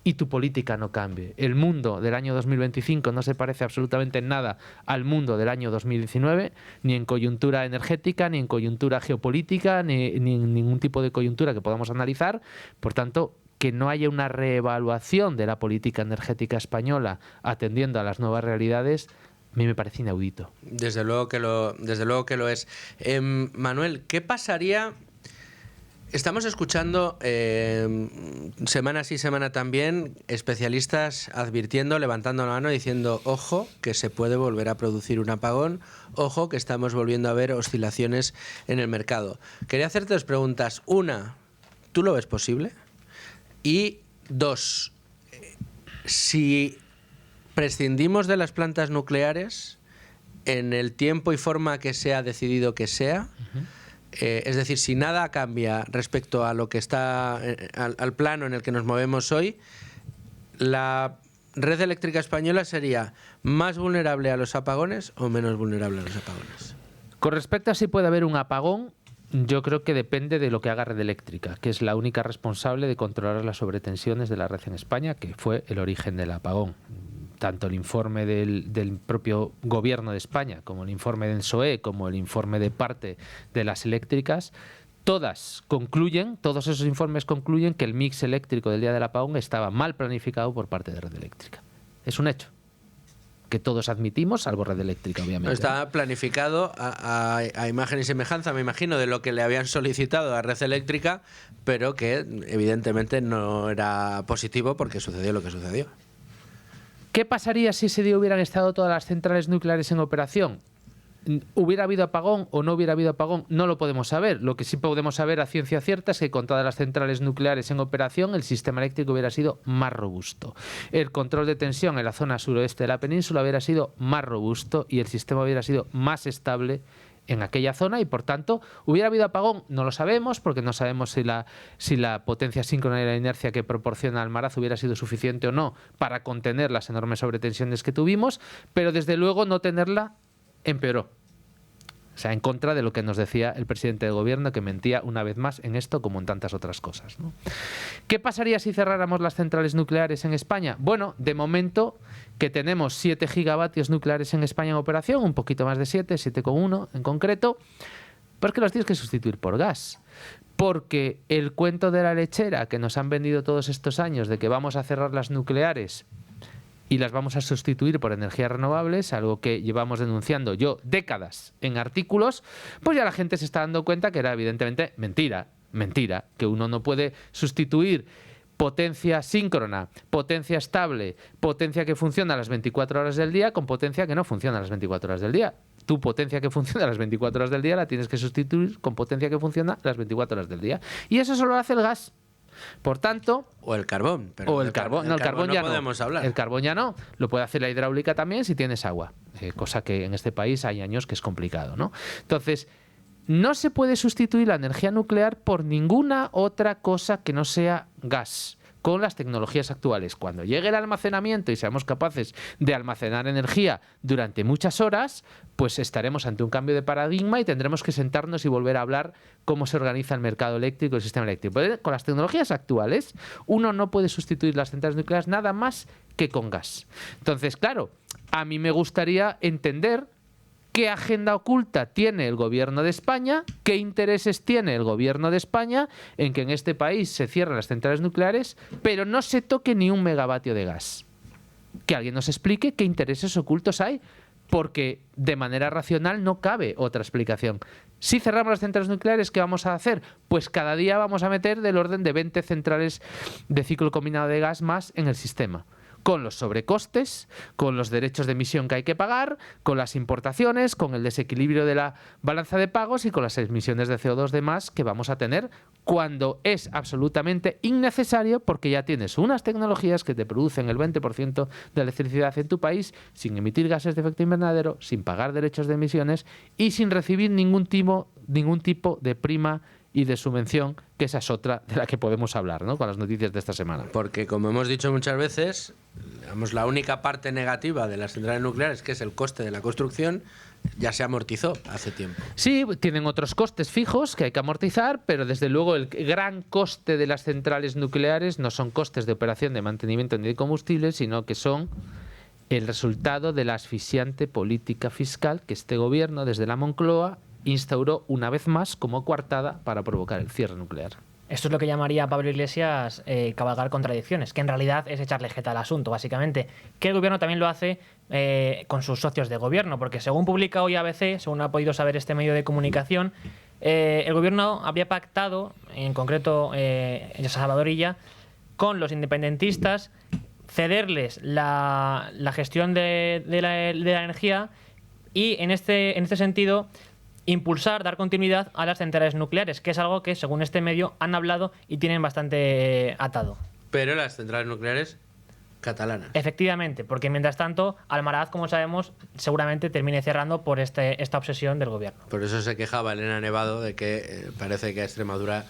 y tu política no cambie. El mundo del año 2025 no se parece absolutamente en nada al mundo del año 2019, ni en coyuntura energética, ni en coyuntura geopolítica, ni en ningún tipo de coyuntura que podamos analizar. Por tanto, que no haya una reevaluación de la política energética española atendiendo a las nuevas realidades, a mí me parece inaudito. Desde luego que lo es. Manuel, ¿qué pasaría? Estamos escuchando semana sí, semana también, especialistas advirtiendo, levantando la mano, diciendo, ojo, que se puede volver a producir un apagón, ojo, que estamos volviendo a ver oscilaciones en el mercado. Quería hacerte dos preguntas. Una, ¿tú lo ves posible? Y dos, si prescindimos de las plantas nucleares en el tiempo y forma que se ha decidido que sea, es decir, si nada cambia respecto a lo que está al plano en el que nos movemos hoy, la red eléctrica española sería más vulnerable a los apagones o menos vulnerable a los apagones. Con respecto a si puede haber un apagón, yo creo que depende de lo que haga Red Eléctrica, que es la única responsable de controlar las sobretensiones de la red en España, que fue el origen del apagón. tanto el informe del propio gobierno de España, como el informe del PSOE, como el informe de parte de las eléctricas, todos esos informes concluyen que el mix eléctrico del día del apagón estaba mal planificado por parte de Red Eléctrica. Es un hecho que todos admitimos, salvo Red Eléctrica, obviamente. Está planificado a imagen y semejanza, me imagino, de lo que le habían solicitado a Red Eléctrica, pero que evidentemente no era positivo porque sucedió lo que sucedió. ¿Qué pasaría si ese día hubieran estado todas las centrales nucleares en operación? ¿Hubiera habido apagón o no hubiera habido apagón? No lo podemos saber. Lo que sí podemos saber a ciencia cierta es que con todas las centrales nucleares en operación el sistema eléctrico hubiera sido más robusto. El control de tensión en la zona suroeste de la península hubiera sido más robusto y el sistema hubiera sido más estable en aquella zona y, por tanto, ¿hubiera habido apagón? No lo sabemos, porque no sabemos si la potencia síncrona y la inercia que proporciona Almaraz hubiera sido suficiente o no para contener las enormes sobretensiones que tuvimos, pero desde luego no tenerla empeoró. O sea, en contra de lo que nos decía el presidente de gobierno, que mentía una vez más en esto como en tantas otras cosas, ¿no? ¿Qué pasaría si cerráramos las centrales nucleares en España? Bueno, de momento que tenemos 7 gigavatios nucleares en España en operación, un poquito más de 7,1 en concreto, pero es que los tienes que sustituir por gas. Porque el cuento de la lechera que nos han vendido todos estos años de que vamos a cerrar las nucleares y las vamos a sustituir por energías renovables, algo que llevamos denunciando yo décadas en artículos, pues ya la gente se está dando cuenta que era evidentemente mentira, que uno no puede sustituir potencia síncrona, potencia estable, potencia que funciona a las 24 horas del día con potencia que no funciona a las 24 horas del día. Tu potencia que funciona a las 24 horas del día la tienes que sustituir con potencia que funciona a las 24 horas del día. Y eso solo lo hace el gas. Por tanto... O el carbón. Pero o el carbón. No, el carbón ya no. Podemos hablar. El carbón ya no. Lo puede hacer la hidráulica también si tienes agua. Cosa que en este país hay años que es complicado, ¿no? Entonces, no se puede sustituir la energía nuclear por ninguna otra cosa que no sea gas, con las tecnologías actuales. Cuando llegue el almacenamiento y seamos capaces de almacenar energía durante muchas horas, pues estaremos ante un cambio de paradigma y tendremos que sentarnos y volver a hablar cómo se organiza el mercado eléctrico, el sistema eléctrico. Pero con las tecnologías actuales, uno no puede sustituir las centrales nucleares nada más que con gas. Entonces, claro, a mí me gustaría entender qué agenda oculta tiene el gobierno de España, qué intereses tiene el gobierno de España en que en este país se cierren las centrales nucleares, pero no se toque ni un megavatio de gas. Que alguien nos explique qué intereses ocultos hay, porque de manera racional no cabe otra explicación. Si cerramos las centrales nucleares, ¿qué vamos a hacer? Pues cada día vamos a meter del orden de 20 centrales de ciclo combinado de gas más en el sistema, con los sobrecostes, con los derechos de emisión que hay que pagar, con las importaciones, con el desequilibrio de la balanza de pagos y con las emisiones de CO2 de más que vamos a tener cuando es absolutamente innecesario, porque ya tienes unas tecnologías que te producen el 20% de electricidad en tu país sin emitir gases de efecto invernadero, sin pagar derechos de emisiones y sin recibir ningún tipo de prima y de subvención, que esa es otra de la que podemos hablar, ¿no?, con las noticias de esta semana. Porque, como hemos dicho muchas veces, digamos, la única parte negativa de las centrales nucleares, que es el coste de la construcción, ya se amortizó hace tiempo. Sí, tienen otros costes fijos que hay que amortizar, pero desde luego el gran coste de las centrales nucleares no son costes de operación, de mantenimiento ni de combustible, sino que son el resultado de la asfixiante política fiscal que este gobierno, desde la Moncloa, instauró una vez más como coartada para provocar el cierre nuclear. Esto es lo que llamaría Pablo Iglesias cabalgar contradicciones, que en realidad es echarle jeta al asunto, básicamente. Que el gobierno también lo hace con sus socios de gobierno, porque según publica hoy ABC, según ha podido saber este medio de comunicación, el gobierno había pactado, en concreto Salvador Illa, con los independentistas, cederles la gestión de la energía y en este sentido impulsar, dar continuidad a las centrales nucleares, que es algo que, según este medio, han hablado y tienen bastante atado. Pero las centrales nucleares catalanas. Efectivamente, porque mientras tanto, Almaraz, como sabemos, seguramente termine cerrando por esta obsesión del gobierno. Por eso se quejaba Elena Nevado de que parece que a Extremadura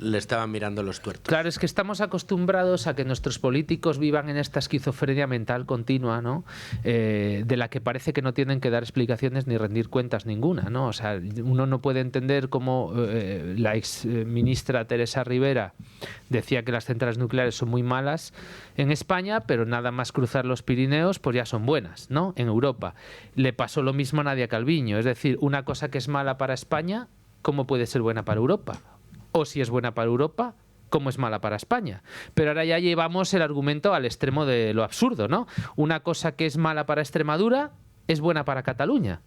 le estaban mirando los tuertos. Claro, es que estamos acostumbrados a que nuestros políticos vivan en esta esquizofrenia mental continua, ¿no? De la que parece que no tienen que dar explicaciones ni rendir cuentas ninguna, ¿no? O sea, uno no puede entender cómo la ex ministra Teresa Rivera decía que las centrales nucleares son muy malas en España, pero nada más cruzar los Pirineos, pues ya son buenas, ¿no? En Europa. Le pasó lo mismo a Nadia Calviño. Es decir, una cosa que es mala para España, ¿cómo puede ser buena para Europa? O si es buena para Europa, ¿cómo es mala para España? Pero ahora ya llevamos el argumento al extremo de lo absurdo, ¿no? Una cosa que es mala para Extremadura es buena para Cataluña.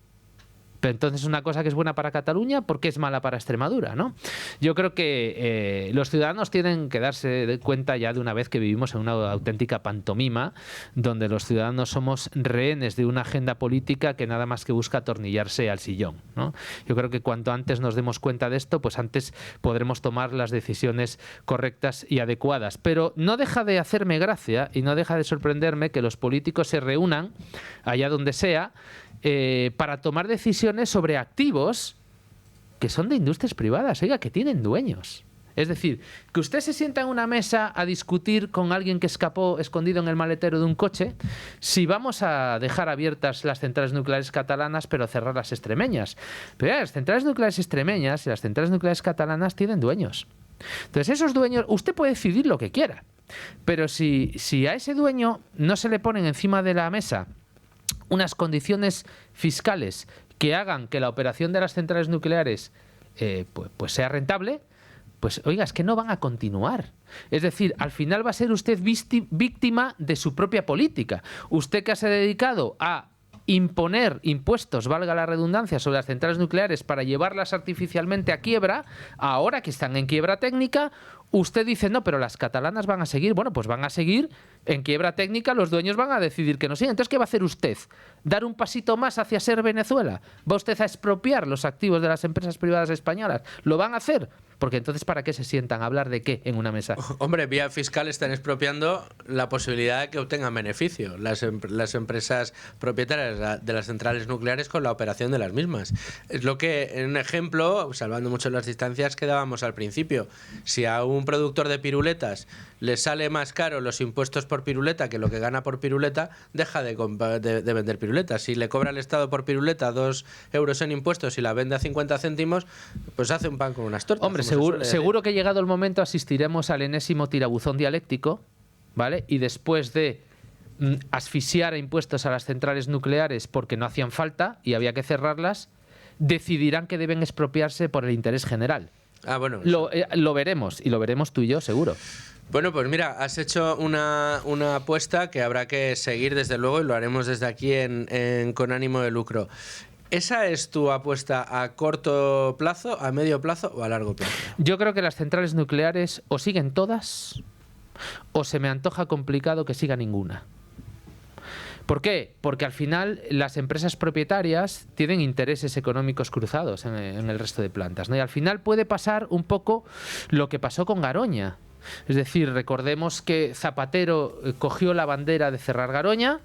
Pero entonces una cosa que es buena para Cataluña, ¿por qué es mala para Extremadura, ¿no? Yo creo que los ciudadanos tienen que darse cuenta ya de una vez que vivimos en una auténtica pantomima, donde los ciudadanos somos rehenes de una agenda política que nada más que busca atornillarse al sillón, ¿no? Yo creo que cuanto antes nos demos cuenta de esto, pues antes podremos tomar las decisiones correctas y adecuadas. Pero no deja de hacerme gracia y no deja de sorprenderme que los políticos se reúnan allá donde sea para tomar decisiones sobre activos que son de industrias privadas, oiga, que tienen dueños. Es decir, que usted se sienta en una mesa a discutir con alguien que escapó escondido en el maletero de un coche, si vamos a dejar abiertas las centrales nucleares catalanas, pero cerrar las extremeñas. Pero las centrales nucleares extremeñas y las centrales nucleares catalanas tienen dueños. Entonces, esos dueños, usted puede decidir lo que quiera, pero si a ese dueño no se le ponen encima de la mesa unas condiciones fiscales que hagan que la operación de las centrales nucleares pues sea rentable, pues oiga, es que no van a continuar. Es decir, al final va a ser usted víctima de su propia política. Usted que se ha dedicado a imponer impuestos, valga la redundancia, sobre las centrales nucleares para llevarlas artificialmente a quiebra, ahora que están en quiebra técnica, usted dice, no, pero las catalanas van a seguir. Bueno, pues van a seguir en quiebra técnica, los dueños van a decidir que no siguen. Entonces, ¿qué va a hacer usted? ¿Dar un pasito más hacia ser Venezuela? ¿Va usted a expropiar los activos de las empresas privadas españolas? ¿Lo van a hacer? Porque entonces, ¿para qué se sientan a hablar de qué en una mesa? Hombre, vía fiscal están expropiando la posibilidad de que obtengan beneficio las empresas propietarias de las centrales nucleares con la operación de las mismas. Es lo que, en un ejemplo, salvando mucho las distancias que dábamos al principio, si a un productor de piruletas le sale más caro los impuestos por piruleta que lo que gana por piruleta, deja de vender piruletas. Si le cobra el Estado por piruleta 2 euros en impuestos y la vende a 50 céntimos, pues hace un pan con unas tortas. Hombre, seguro que llegado el momento asistiremos al enésimo tirabuzón dialéctico, ¿vale? Y después de asfixiar a impuestos a las centrales nucleares porque no hacían falta y había que cerrarlas, decidirán que deben expropiarse por el interés general. Ah, bueno. Lo veremos, y lo veremos tú y yo, seguro. Bueno, pues mira, has hecho una apuesta que habrá que seguir desde luego y lo haremos desde aquí con ánimo de lucro. ¿Esa es tu apuesta a corto plazo, a medio plazo o a largo plazo? Yo creo que las centrales nucleares o siguen todas o se me antoja complicado que siga ninguna. ¿Por qué? Porque al final las empresas propietarias tienen intereses económicos cruzados en el resto de plantas, ¿no? Y al final puede pasar un poco lo que pasó con Garoña. Es decir, recordemos que Zapatero cogió la bandera de cerrar Garoña.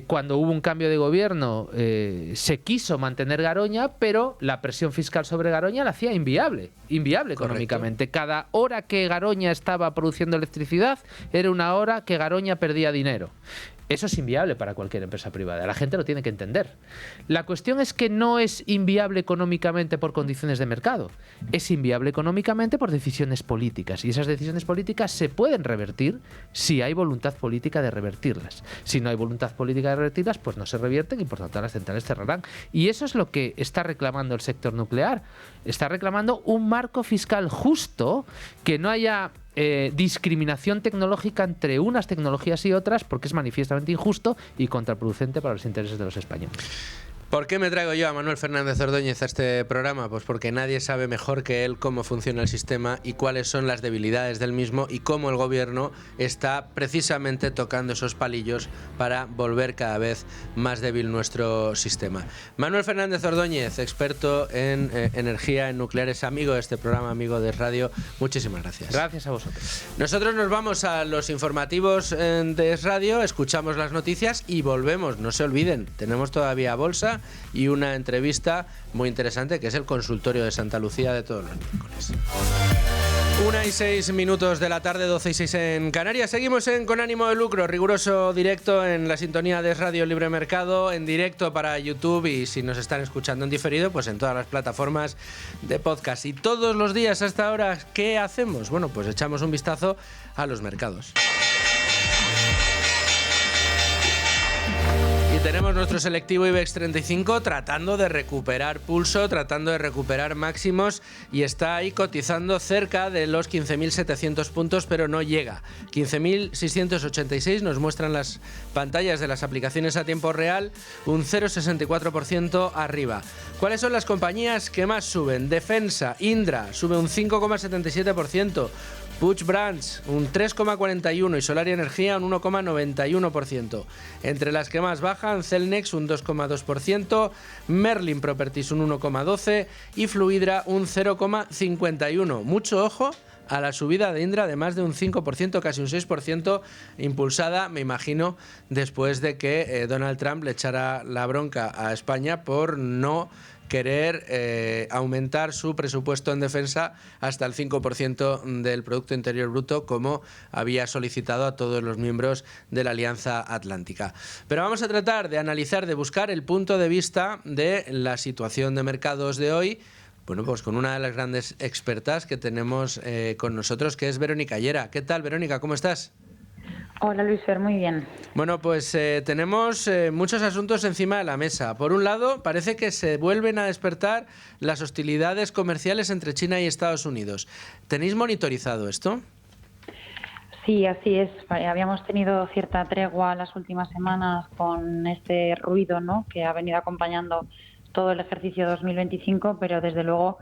Cuando hubo un cambio de gobierno se quiso mantener Garoña, pero la presión fiscal sobre Garoña la hacía inviable económicamente. Cada hora que Garoña estaba produciendo electricidad era una hora que Garoña perdía dinero. Eso es inviable para cualquier empresa privada. La gente lo tiene que entender. La cuestión es que no es inviable económicamente por condiciones de mercado. Es inviable económicamente por decisiones políticas. Y esas decisiones políticas se pueden revertir si hay voluntad política de revertirlas. Si no hay voluntad política de revertirlas, pues no se revierten y por tanto las centrales cerrarán. Y eso es lo que está reclamando el sector nuclear. Está reclamando un marco fiscal justo, que no haya discriminación tecnológica entre unas tecnologías y otras, porque es manifiestamente injusto y contraproducente para los intereses de los españoles. ¿Por qué me traigo yo a Manuel Fernández Ordóñez a este programa? Pues porque nadie sabe mejor que él cómo funciona el sistema y cuáles son las debilidades del mismo y cómo el gobierno está precisamente tocando esos palillos para volver cada vez más débil nuestro sistema. Manuel Fernández Ordóñez, experto en energía, en nucleares, amigo de este programa, amigo de Radio, muchísimas gracias. Gracias a vosotros. Nosotros nos vamos a los informativos de Es Radio, escuchamos las noticias y volvemos. No se olviden, tenemos todavía bolsa y una entrevista muy interesante que es el consultorio de Santa Lucía de todos los miércoles. 1:06 de la tarde, 12:06 en Canarias. Seguimos en Con Ánimo de Lucro, riguroso directo en la sintonía de Radio Libre Mercado, en directo para YouTube y si nos están escuchando en diferido, pues en todas las plataformas de podcast. Y todos los días hasta ahora, ¿qué hacemos? Bueno, pues echamos un vistazo a los mercados. Y tenemos nuestro selectivo IBEX 35 tratando de recuperar pulso, tratando de recuperar máximos y está ahí cotizando cerca de los 15.700 puntos, pero no llega. 15.686 nos muestran las pantallas de las aplicaciones a tiempo real, un 0,64% arriba. ¿Cuáles son las compañías que más suben? Defensa, Indra, sube un 5,77%. Puig Brands, un 3,41% y Solaria Energía, un 1,91%. Entre las que más bajan, Celnex, un 2,2%, Merlin Properties, un 1,12% y Fluidra, un 0,51%. Mucho ojo a la subida de Indra de más de un 5%, casi un 6%, impulsada, me imagino, después de que Donald Trump le echara la bronca a España por no querer aumentar su presupuesto en defensa hasta el 5% del Producto Interior Bruto, como había solicitado a todos los miembros de la Alianza Atlántica. Pero vamos a tratar de analizar, de buscar el punto de vista de la situación de mercados de hoy, bueno, pues con una de las grandes expertas que tenemos con nosotros, que es Verónica Llera. ¿Qué tal, Verónica? ¿Cómo estás? Hola, Luisfer, muy bien. Bueno, pues tenemos muchos asuntos encima de la mesa. Por un lado, parece que se vuelven a despertar las hostilidades comerciales entre China y Estados Unidos. ¿Tenéis monitorizado esto? Sí, así es. Habíamos tenido cierta tregua las últimas semanas con este ruido, ¿no?, que ha venido acompañando todo el ejercicio 2025, pero desde luego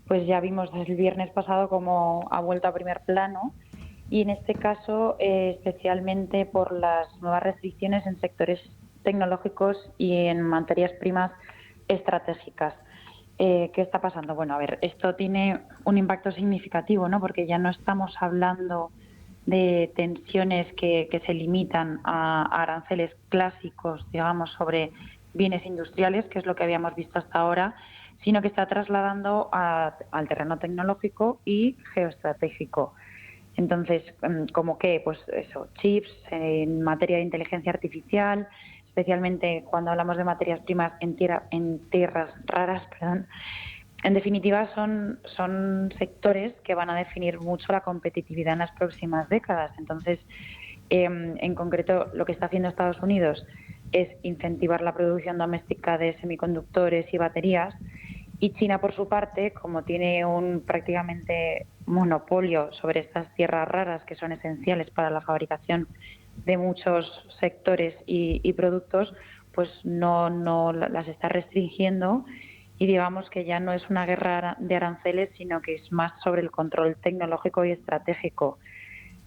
pues ya vimos desde el viernes pasado cómo ha vuelto a primer plano. Y en este caso, especialmente por las nuevas restricciones en sectores tecnológicos y en materias primas estratégicas. ¿Qué está pasando? Bueno, a ver, esto tiene un impacto significativo, ¿no?, porque ya no estamos hablando de tensiones que se limitan a aranceles clásicos, digamos, sobre bienes industriales, que es lo que habíamos visto hasta ahora, sino que está trasladando al terreno tecnológico y geoestratégico. Entonces, ¿como qué? Pues eso, chips en materia de inteligencia artificial, especialmente cuando hablamos de materias primas en tierras raras, perdón. En definitiva, son sectores que van a definir mucho la competitividad en las próximas décadas. Entonces, en concreto, lo que está haciendo Estados Unidos es incentivar la producción doméstica de semiconductores y baterías. Y China, por su parte, como tiene un prácticamente monopolio sobre estas tierras raras que son esenciales para la fabricación de muchos sectores y productos, pues no las está restringiendo, y digamos que ya no es una guerra de aranceles, sino que es más sobre el control tecnológico y estratégico.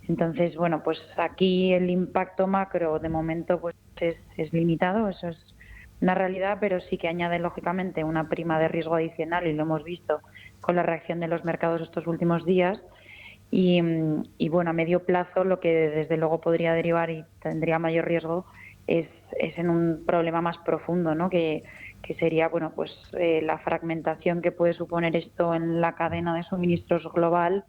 Entonces, bueno, pues aquí el impacto macro de momento pues es limitado, eso es una realidad, pero sí que añade lógicamente una prima de riesgo adicional, y lo hemos visto con la reacción de los mercados estos últimos días. Y bueno, a medio plazo lo que desde luego podría derivar y tendría mayor riesgo es en un problema más profundo, ¿no?, que sería, bueno, pues la fragmentación que puede suponer esto en la cadena de suministros global,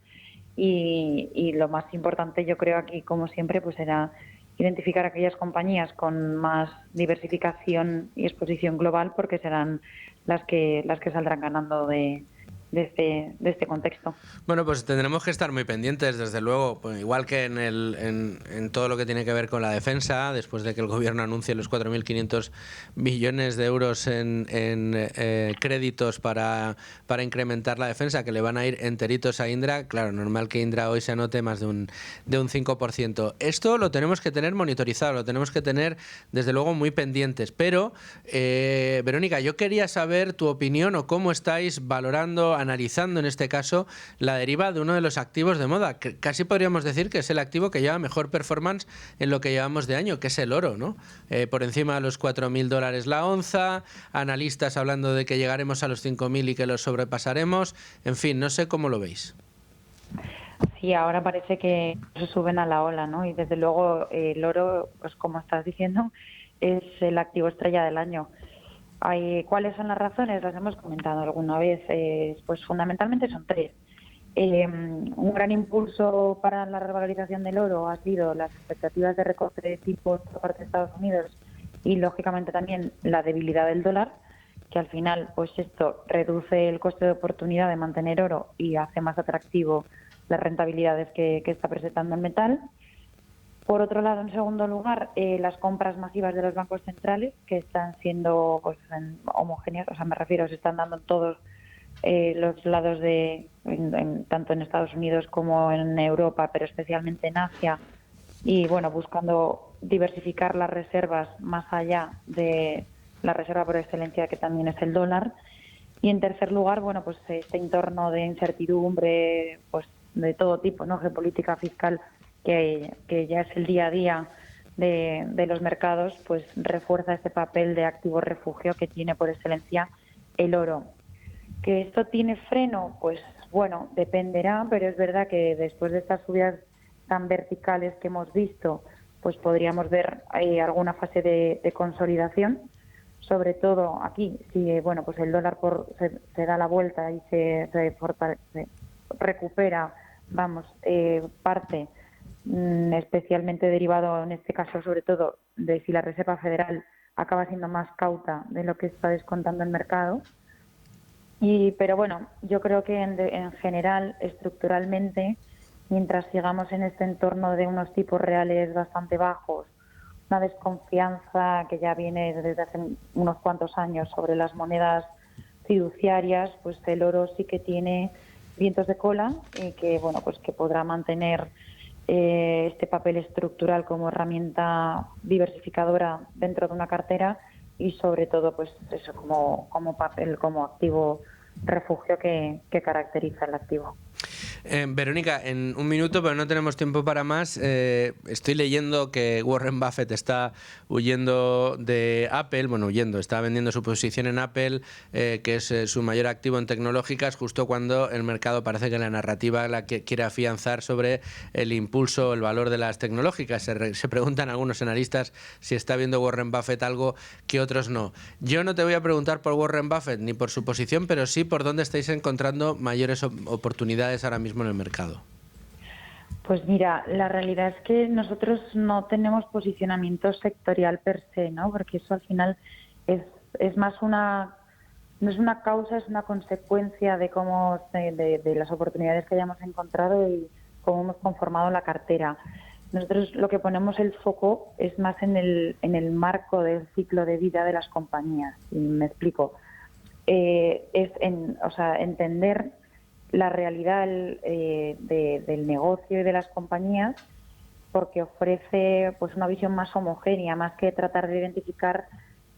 y lo más importante, yo creo, aquí, como siempre, pues será identificar aquellas compañías con más diversificación y exposición global, porque serán las que saldrán ganando de este contexto. Bueno, pues tendremos que estar muy pendientes, desde luego, pues igual que en todo lo que tiene que ver con la defensa, después de que el gobierno anuncie los 4.500 millones de euros en créditos para incrementar la defensa, que le van a ir enteritos a Indra. Claro, normal que Indra hoy se anote más de un 5%. Esto lo tenemos que tener monitorizado, lo tenemos que tener, desde luego, muy pendientes. Pero, Verónica, yo quería saber tu opinión o cómo estáis valorando, analizando en este caso, la deriva de uno de los activos de moda, que casi podríamos decir que es el activo que lleva mejor performance en lo que llevamos de año, que es el oro, ¿no? Por encima de los $4.000 la onza, analistas hablando de que llegaremos a los 5.000 y que los sobrepasaremos. En fin, no sé cómo lo veis. Sí, ahora parece que se suben a la ola, ¿no? Y desde luego el oro, pues como estás diciendo, es el activo estrella del año. ¿Cuáles son las razones? Las hemos comentado alguna vez. Pues fundamentalmente son tres. Un gran impulso para la revalorización del oro ha sido las expectativas de recorte de tipos por parte de Estados Unidos y, lógicamente, también la debilidad del dólar, que al final pues esto reduce el coste de oportunidad de mantener oro y hace más atractivo las rentabilidades que está presentando el metal. Por otro lado, en segundo lugar, las compras masivas de los bancos centrales, que están siendo pues, homogéneas, o sea, me refiero, se están dando en todos los lados tanto en Estados Unidos como en Europa, pero especialmente en Asia, y bueno, buscando diversificar las reservas más allá de la reserva por excelencia, que también es el dólar. Y en tercer lugar, bueno, pues este entorno de incertidumbre, pues de todo tipo, ¿no? Geopolítica, fiscal, que ya es el día a día de los mercados, pues refuerza este papel de activo refugio que tiene por excelencia el oro. ¿Que esto tiene freno? Pues bueno, dependerá, pero es verdad que después de estas subidas tan verticales que hemos visto, pues podríamos ver alguna fase de consolidación, sobre todo aquí, si bueno, pues el dólar se da la vuelta y se recupera, parte, especialmente derivado en este caso sobre todo de si la Reserva Federal acaba siendo más cauta de lo que está descontando el mercado. Pero bueno, yo creo que en general, estructuralmente, mientras sigamos en este entorno de unos tipos reales bastante bajos, una desconfianza que ya viene desde hace unos cuantos años sobre las monedas fiduciarias, pues el oro sí que tiene vientos de cola y que bueno, pues que podrá mantener este papel estructural como herramienta diversificadora dentro de una cartera y sobre todo pues eso como papel, como activo refugio que caracteriza el activo. Verónica, en un minuto, pero no tenemos tiempo para más. Estoy leyendo que Warren Buffett está huyendo de Apple, está vendiendo su posición en Apple, que es su mayor activo en tecnológicas, justo cuando el mercado parece que la narrativa la que quiere afianzar sobre el impulso, el valor de las tecnológicas. Se preguntan algunos analistas si está viendo Warren Buffett algo que otros no. Yo no te voy a preguntar por Warren Buffett ni por su posición, pero sí por dónde estáis encontrando mayores oportunidades ahora mismo en el mercado. Pues mira, la realidad es que nosotros no tenemos posicionamiento sectorial per se, ¿no? Porque eso al final es más no es una causa, es una consecuencia de cómo de las oportunidades que hayamos encontrado y cómo hemos conformado la cartera. Nosotros lo que ponemos el foco es más en el marco del ciclo de vida de las compañías. Y me explico. Entender la realidad del negocio y de las compañías, porque ofrece pues una visión más homogénea, más que tratar de identificar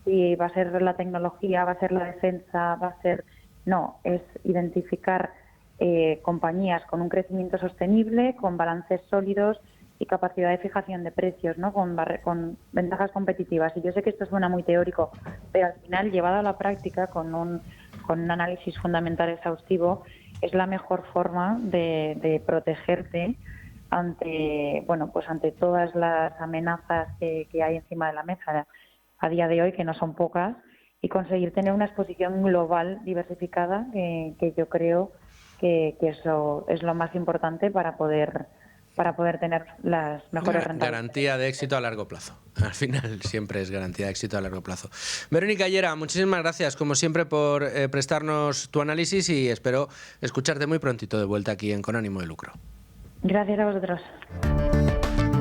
si va a ser la tecnología, va a ser la defensa, es identificar compañías con un crecimiento sostenible, con balances sólidos y capacidad de fijación de precios, ¿no? Con ventajas competitivas. Y yo sé que esto suena muy teórico, pero al final, llevado a la práctica con un análisis fundamental exhaustivo, es la mejor forma de protegerte ante todas las amenazas que hay encima de la mesa a día de hoy, que no son pocas, y conseguir tener una exposición global diversificada, que yo creo que eso es lo más importante para poder tener las mejores rentabilidades. Garantía de éxito a largo plazo. Al final siempre es garantía de éxito a largo plazo. Verónica Llera, muchísimas gracias como siempre por prestarnos tu análisis y espero escucharte muy prontito de vuelta aquí en Con Ánimo de Lucro. Gracias a vosotros.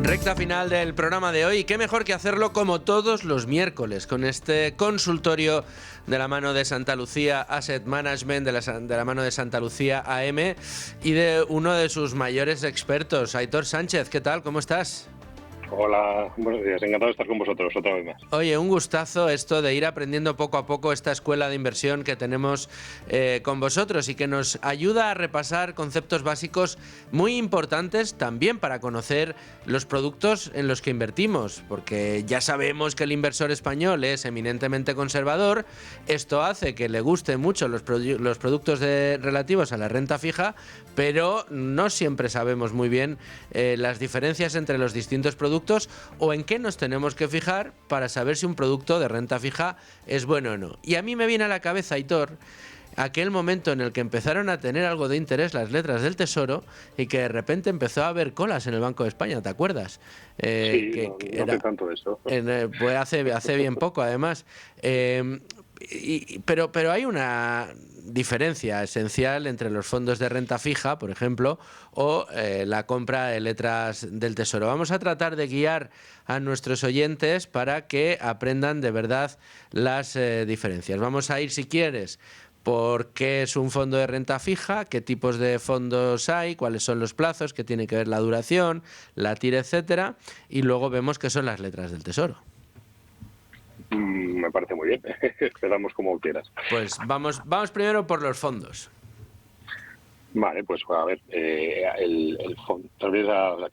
Recta final del programa de hoy. Qué mejor que hacerlo como todos los miércoles, con este consultorio de la mano de Santa Lucía Asset Management, de la mano de Santa Lucía AM y de uno de sus mayores expertos, Aitor Sánchez. ¿Qué tal? ¿Cómo estás? Hola, buenos días. Encantado de estar con vosotros otra vez más. Oye, un gustazo esto de ir aprendiendo poco a poco esta escuela de inversión que tenemos con vosotros y que nos ayuda a repasar conceptos básicos muy importantes también para conocer los productos en los que invertimos, porque ya sabemos que el inversor español es eminentemente conservador. Esto hace que le gusten mucho los productos relativos a la renta fija, pero no siempre sabemos muy bien las diferencias entre los distintos productos o en qué nos tenemos que fijar para saber si un producto de renta fija es bueno o no. Y a mí me viene a la cabeza, Aitor, aquel momento en el que empezaron a tener algo de interés las letras del Tesoro y que de repente empezó a haber colas en el Banco de España, ¿te acuerdas? No sé tanto de eso. Pues hace bien poco, además. pero hay una diferencia esencial entre los fondos de renta fija, por ejemplo, o la compra de letras del Tesoro. Vamos a tratar de guiar a nuestros oyentes para que aprendan de verdad las diferencias. Vamos a ir, si quieres, por qué es un fondo de renta fija, qué tipos de fondos hay, cuáles son los plazos, qué tiene que ver la duración, la TIR, etcétera, y luego vemos qué son las letras del Tesoro. Me parece muy bien. Empezamos como quieras. Pues vamos primero por los fondos. Vale, pues a ver, el fondo, tal vez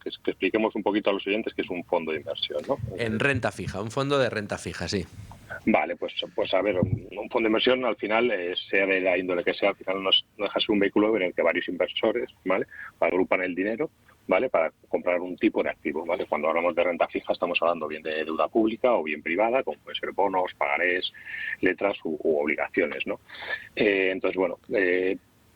que expliquemos un poquito a los oyentes que es un fondo de inversión, ¿no? En renta fija, un fondo de renta fija, sí. Vale, pues a ver, un fondo de inversión al final, sea de la índole que sea, al final no deja de ser un vehículo en el que varios inversores, ¿vale?, agrupan el dinero, ¿vale?, para comprar un tipo de activo, ¿vale? Cuando hablamos de renta fija estamos hablando bien de deuda pública o bien privada, como pueden ser bonos, pagarés, letras u obligaciones, ¿no? Entonces, bueno,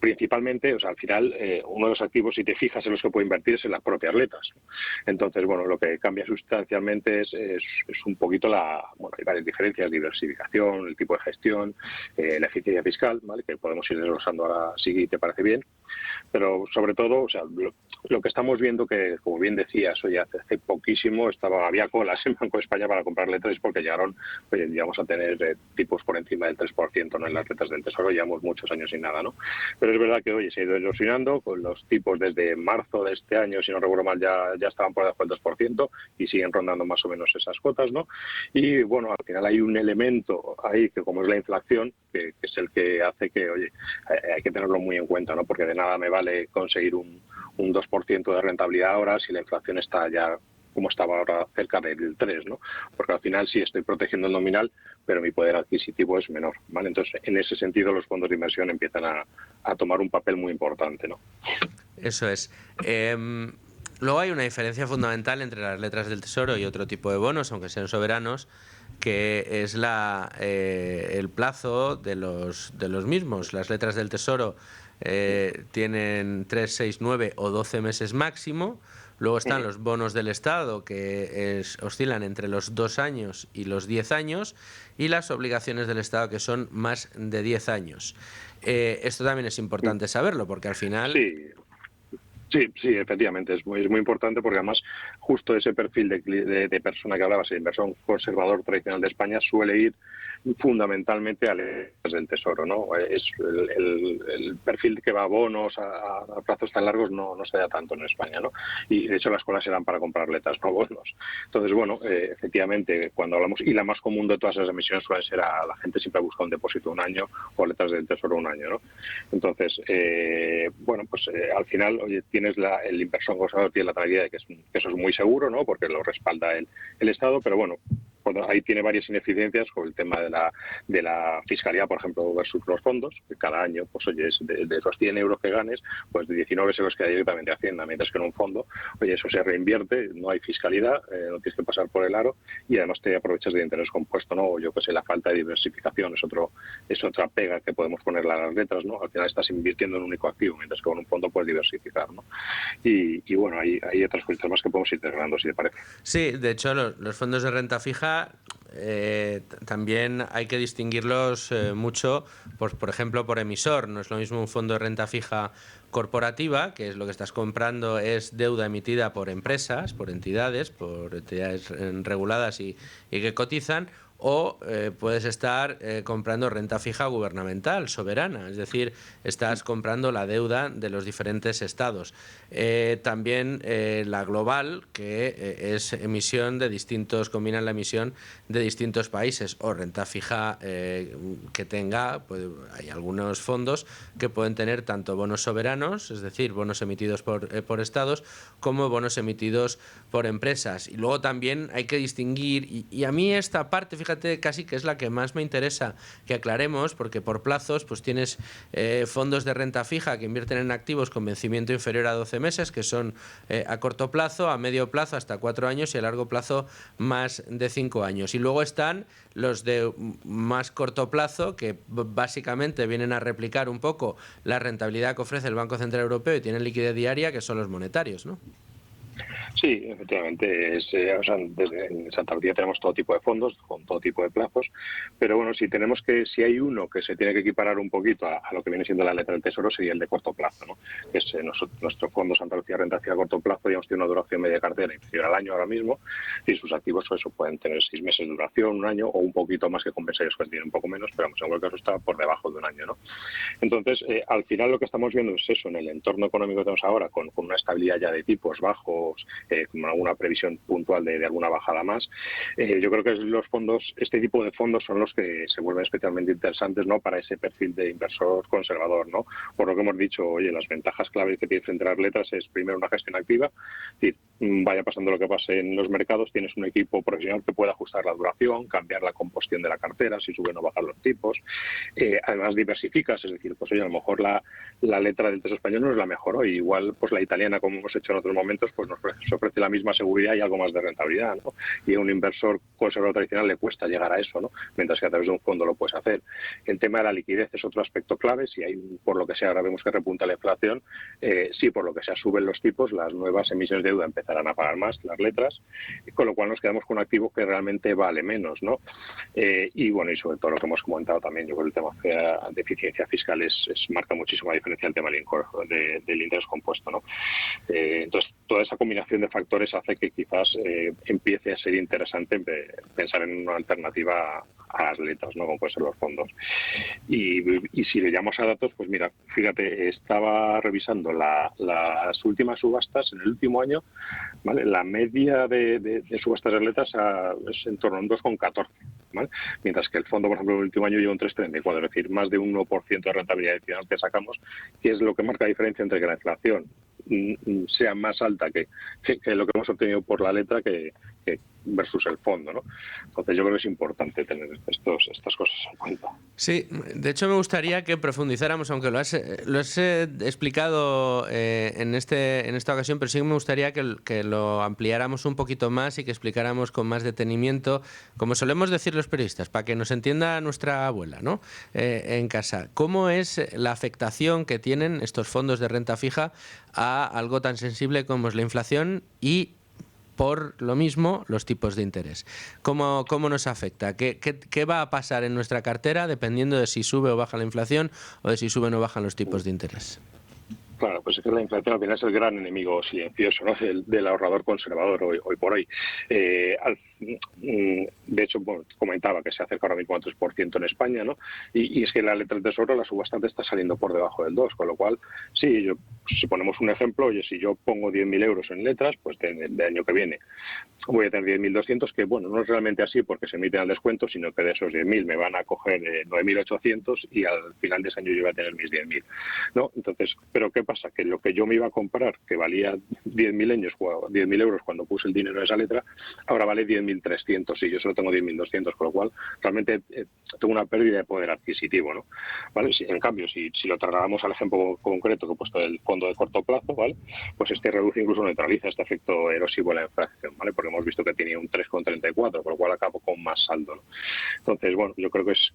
principalmente, o sea, al final, uno de los activos, si te fijas en los que puede invertir, es en las propias letras, ¿no? Entonces, bueno, lo que cambia sustancialmente es un poquito bueno, hay varias diferencias, diversificación, el tipo de gestión, la eficiencia fiscal, ¿vale?, que podemos ir desglosando ahora si te parece bien, pero sobre todo, o sea, lo que estamos viendo que, como bien decías, oye, hace poquísimo había colas en Banco de España para comprar letras porque llegaron, oye, llegamos a tener tipos por encima del 3%, ¿no?, en las letras del Tesoro, llevamos muchos años sin nada, ¿no? Pero es verdad que, oye, se ha ido erosionando, con los tipos desde marzo de este año, si no recuerdo mal, ya estaban por debajo del 2% y siguen rondando más o menos esas cotas, ¿no? Y, bueno, al final hay un elemento ahí que, como es la inflación, que es el que hace que, oye, hay que tenerlo muy en cuenta, ¿no? Porque de nada me vale conseguir un 2% de rentabilidad ahora si la inflación está ya, como estaba ahora, cerca del 3, ¿no? Porque al final sí estoy protegiendo el nominal, pero mi poder adquisitivo es menor, ¿vale? Entonces, en ese sentido, los fondos de inversión empiezan a tomar un papel muy importante, ¿no? Eso es. Luego hay una diferencia fundamental entre las letras del Tesoro y otro tipo de bonos, aunque sean soberanos, que es el plazo de los mismos. Las letras del Tesoro tienen 3, 6, 9 o 12 meses máximo. Luego están los bonos del Estado, que oscilan entre los 2 años y los 10 años, y las obligaciones del Estado, que son más de 10 años. Esto también es importante saberlo, porque al final... Sí, efectivamente, es muy importante porque además justo ese perfil de persona que hablabas, el inversor conservador tradicional de España, suele ir fundamentalmente a letras del Tesoro, ¿no? Es el perfil que va a bonos a plazos tan largos no se da tanto en España, ¿no? Y de hecho las colas eran para comprar letras, no bonos. Entonces, bueno, efectivamente, cuando hablamos, y la más común de todas esas emisiones suele ser la gente siempre busca un depósito de 1 año o letras del Tesoro 1 año, ¿no? Entonces, bueno, pues al final, oye, tienes el inversor conservador tiene la tranquilidad de que eso es muy seguro, ¿no?, porque lo respalda el Estado, pero bueno, ahí tiene varias ineficiencias con el tema de la fiscalidad, por ejemplo, versus los fondos, que cada año, pues oye, de los 100 euros que ganes, pues de 19 se los queda directamente a Hacienda, mientras que en un fondo, oye, eso se reinvierte, no hay fiscalidad, no tienes que pasar por el aro y además te aprovechas de interés compuesto, ¿no? O yo que sé, la falta de diversificación es otra pega que podemos ponerle a las letras, ¿no? Al final estás invirtiendo en un único activo, mientras que con un fondo puedes diversificar, ¿no? Y bueno, hay otras cosas más que podemos ir integrando, si te parece. Sí, de hecho, los fondos de renta fija también hay que distinguirlos mucho, por ejemplo, por emisor. No es lo mismo un fondo de renta fija corporativa, que es lo que estás comprando, es deuda emitida por empresas, por entidades reguladas y que cotizan, o puedes estar comprando renta fija gubernamental, soberana, es decir, estás comprando la deuda de los diferentes estados. También la global, que es emisión combinan la emisión de distintos países, o renta fija que tenga, pues, hay algunos fondos que pueden tener tanto bonos soberanos, es decir, bonos emitidos por estados, como bonos emitidos por empresas. Y luego también hay que distinguir, y a mí esta parte, fíjate, casi que es la que más me interesa que aclaremos, porque por plazos pues tienes fondos de renta fija que invierten en activos con vencimiento inferior a 12 meses, que son a corto plazo, a medio plazo hasta 4 años y a largo plazo más de 5 años. Y luego están los de más corto plazo, que básicamente vienen a replicar un poco la rentabilidad que ofrece el Banco Central Europeo y tienen liquidez diaria, que son los monetarios, ¿no? Sí, efectivamente. O sea, en Santa Lucía tenemos todo tipo de fondos, con todo tipo de plazos, pero bueno, si hay uno que se tiene que equiparar un poquito a lo que viene siendo la letra del Tesoro, sería el de corto plazo, ¿no? Que es nuestro fondo Santa Lucía Renta Fija a corto plazo, digamos, tiene una duración media de cartera inferior al año ahora mismo, y sus activos pues, eso pueden tener 6 meses de duración, un año, o un poquito más que compensados que tienen un poco menos, pero vamos, en cualquier caso está por debajo de un año, ¿no? Entonces, al final lo que estamos viendo es eso, en el entorno económico que tenemos ahora, con una estabilidad ya de tipos bajos, con alguna previsión puntual de alguna bajada más, yo creo que este tipo de fondos son los que se vuelven especialmente interesantes, ¿no?, para ese perfil de inversor conservador, ¿no? Por lo que hemos dicho, oye, las ventajas claves que tiene frente a las letras es primero una gestión activa, es decir, vaya pasando lo que pase en los mercados, tienes un equipo profesional que puede ajustar la duración, cambiar la composición de la cartera, si suben o bajan los tipos, además diversificas, es decir, pues oye, a lo mejor la letra del Tesoro español no es la mejor hoy, igual pues la italiana, como hemos hecho en otros momentos, pues nos ofrece la misma seguridad y algo más de rentabilidad, ¿no? Y a un inversor conservador tradicional le cuesta llegar a eso, ¿no? Mientras que a través de un fondo lo puedes hacer. El tema de la liquidez es otro aspecto clave. Si hay, por lo que sea, ahora vemos que repunta la inflación, si por lo que sea suben los tipos, las nuevas emisiones de deuda empezarán a pagar más, las letras, con lo cual nos quedamos con un activo que realmente vale menos, ¿no? Y bueno, y sobre todo lo que hemos comentado también, yo creo que el tema de eficiencia fiscal marca muchísima diferencia el tema del interés compuesto, ¿no? Entonces, toda esa combinación de factores hace que quizás empiece a ser interesante pensar en una alternativa a las letras, ¿no?, como pueden ser los fondos. Y si le llamamos a datos, pues mira, fíjate, estaba revisando las últimas subastas en el último año, ¿vale? La media de subastas de letras es en torno a un 2,14, ¿vale? Mientras que el fondo, por ejemplo, en el último año lleva un 3,34, es decir, más de un 1% de rentabilidad adicional que sacamos, que es lo que marca la diferencia entre que la inflación sea más alta que lo que hemos obtenido por la letra que versus el fondo, ¿no? Entonces yo creo que es importante tener estas cosas en cuenta. Sí, de hecho me gustaría que profundizáramos, aunque lo has explicado en esta ocasión, pero sí que me gustaría que lo ampliáramos un poquito más y que explicáramos con más detenimiento, como solemos decir los periodistas, para que nos entienda nuestra abuela, ¿no?, en casa, cómo es la afectación que tienen estos fondos de renta fija a algo tan sensible como es la inflación y por lo mismo los tipos de interés. ¿Cómo nos afecta? ¿Qué va a pasar en nuestra cartera dependiendo de si sube o baja la inflación o de si suben o bajan los tipos de interés? Claro, pues es que la inflación al final es el gran enemigo silencioso, ¿no?, del ahorrador conservador hoy por hoy. De hecho, bueno, comentaba que se acerca ahora mismo al 3% en España, ¿no? Y es que la letra del Tesoro, la subastante está saliendo por debajo del 2%, con lo cual, sí, si ponemos un ejemplo, oye, si yo pongo 10.000 euros en letras, pues de año que viene voy a tener 10.200, que bueno, no es realmente así porque se emiten al descuento, sino que de esos 10.000 me van a coger 9.800 y al final de ese año yo voy a tener mis 10.000, ¿no? Entonces, ¿pero qué pasa? Que lo que yo me iba a comprar, que valía 10.000 euros cuando puse el dinero en esa letra, ahora vale 10.300 y yo solo tengo 10.200, con lo cual realmente tengo una pérdida de poder adquisitivo, ¿no? ¿Vale? En cambio, si lo trasladamos al ejemplo concreto que he puesto del fondo de corto plazo, ¿vale?, pues reduce, incluso neutraliza este efecto erosivo de la inflación, ¿vale?, porque hemos visto que tenía un 3,34, con lo cual acabo con más saldo, ¿no? Entonces, bueno, yo creo que es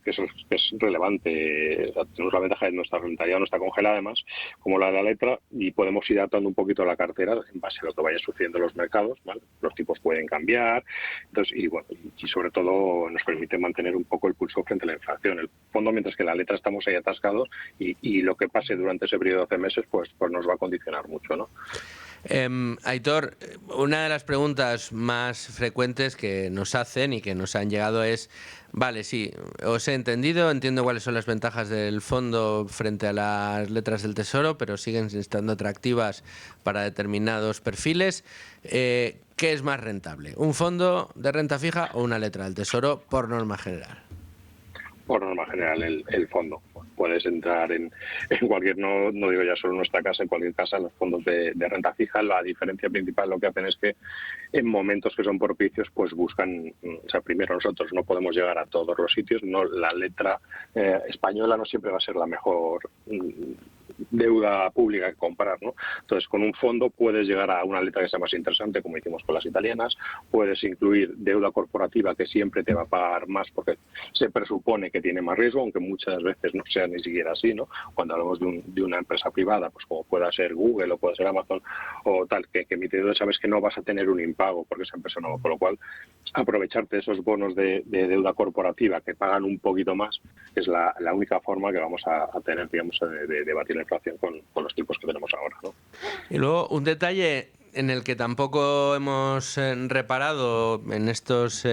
relevante. Tenemos la ventaja de nuestra rentabilidad no está congelada, además, como la de la letra, y podemos ir adaptando un poquito la cartera en base a lo que vaya sucediendo en los mercados, ¿vale? Los tipos pueden cambiar, entonces, y sobre todo nos permite mantener un poco el pulso frente a la inflación. El fondo, mientras que la letra estamos ahí atascados, y lo que pase durante ese periodo de 12 meses, pues nos va a condicionar mucho, ¿no? Aitor, una de las preguntas más frecuentes que nos hacen y que nos han llegado es: vale, sí, os he entendido, entiendo cuáles son las ventajas del fondo frente a las letras del Tesoro, pero siguen estando atractivas para determinados perfiles. ¿Qué es más rentable? ¿Un fondo de renta fija o una letra del Tesoro por norma general? Por norma general, el fondo. Puedes entrar en cualquier, no digo ya solo en nuestra casa, en cualquier casa, los fondos de renta fija. La diferencia principal lo que hacen es que en momentos que son propicios, pues buscan, o sea, primero nosotros no podemos llegar a todos los sitios, no, la letra española no siempre va a ser la mejor deuda pública que comprar, ¿no? Entonces, con un fondo puedes llegar a una letra que sea más interesante, como hicimos con las italianas, puedes incluir deuda corporativa que siempre te va a pagar más porque se presupone que tiene más riesgo, aunque muchas veces no sea ni siquiera así, ¿no? Cuando hablamos de una empresa privada, pues como pueda ser Google o puede ser Amazon o tal, que emite deuda, sabes que no vas a tener un impago porque esa empresa no, con lo cual aprovecharte de esos bonos de deuda corporativa que pagan un poquito más es la única forma que vamos a tener, digamos, de batir la inflación con los tipos que tenemos ahora, ¿no? Y luego un detalle en el que tampoco hemos reparado en estos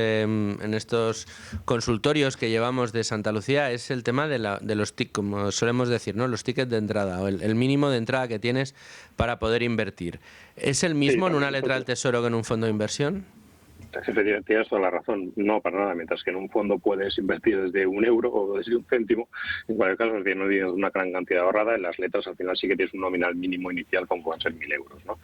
consultorios que llevamos de Santa Lucía es el tema de los tickets, como solemos decir, ¿no? Los tickets de entrada o el mínimo de entrada que tienes para poder invertir. ¿Es el mismo en una letra del Tesoro que en un fondo de inversión? Tienes toda la razón, no para nada, mientras que en un fondo puedes invertir desde €1 o desde un céntimo, en cualquier caso no tienes una gran cantidad ahorrada, en las letras al final sí que tienes un nominal mínimo inicial como pueden ser 1.000 euros, ¿no?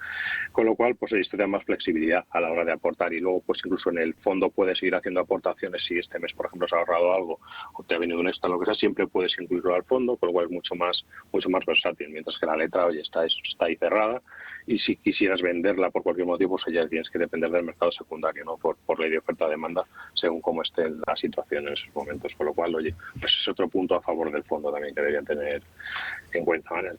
Con lo cual pues esto te da más flexibilidad a la hora de aportar y luego pues incluso en el fondo puedes seguir haciendo aportaciones si este mes por ejemplo has ahorrado algo o te ha venido un extra, lo que sea, siempre puedes incluirlo al fondo, con lo cual es mucho más versátil, mientras que la letra oye, está ahí cerrada y si quisieras venderla por cualquier motivo pues ya tienes que depender del mercado secundario, ¿no? Por ley de oferta-demanda, según cómo esté la situación en esos momentos. Con lo cual, oye, pues es otro punto a favor del fondo también que deberían tener en cuenta, ¿vale?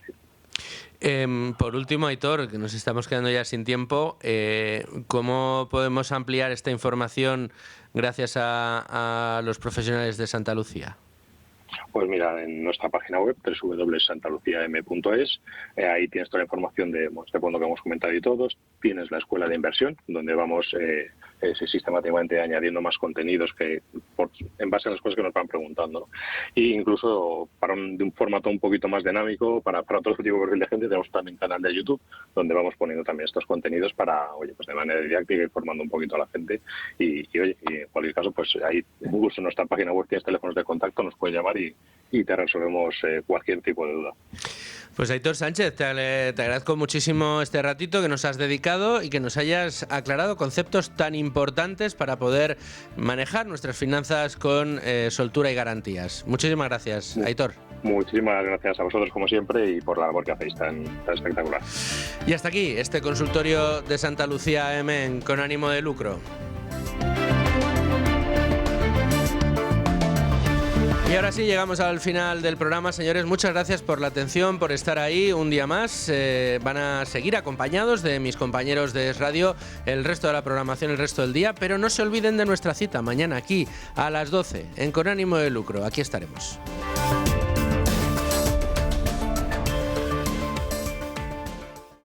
Por último, Aitor, que nos estamos quedando ya sin tiempo, ¿cómo podemos ampliar esta información gracias a los profesionales de Santa Lucía? Pues mira, en nuestra página web www.santaluciam.es, ahí tienes toda la información de este fondo que hemos comentado y todos. Tienes la escuela de inversión, donde vamos sistemáticamente añadiendo más contenidos en base a las cosas que nos van preguntando, ¿no? E incluso de un formato un poquito más dinámico, para otro tipo de perfil de gente, tenemos también un canal de YouTube, donde vamos poniendo también estos contenidos para, oye, pues de manera didáctica y formando un poquito a la gente. Y oye, y en cualquier caso, pues ahí incluso en nuestra página web tienes teléfonos de contacto, nos puedes llamar y te resolvemos cualquier tipo de duda. Pues Aitor Sánchez, te agradezco muchísimo este ratito que nos has dedicado y que nos hayas aclarado conceptos tan importantes para poder manejar nuestras finanzas con soltura y garantías. Muchísimas gracias, Aitor. Muchísimas gracias a vosotros como siempre y por la labor que hacéis tan espectacular. Y hasta aquí este consultorio de Santa Lucía AM con ánimo de lucro. Y ahora sí, llegamos al final del programa, señores. Muchas gracias por la atención, por estar ahí un día más. Van a seguir acompañados de mis compañeros de Es Radio el resto de la programación, el resto del día, pero no se olviden de nuestra cita mañana aquí a las 12 en Con ánimo de lucro. Aquí estaremos.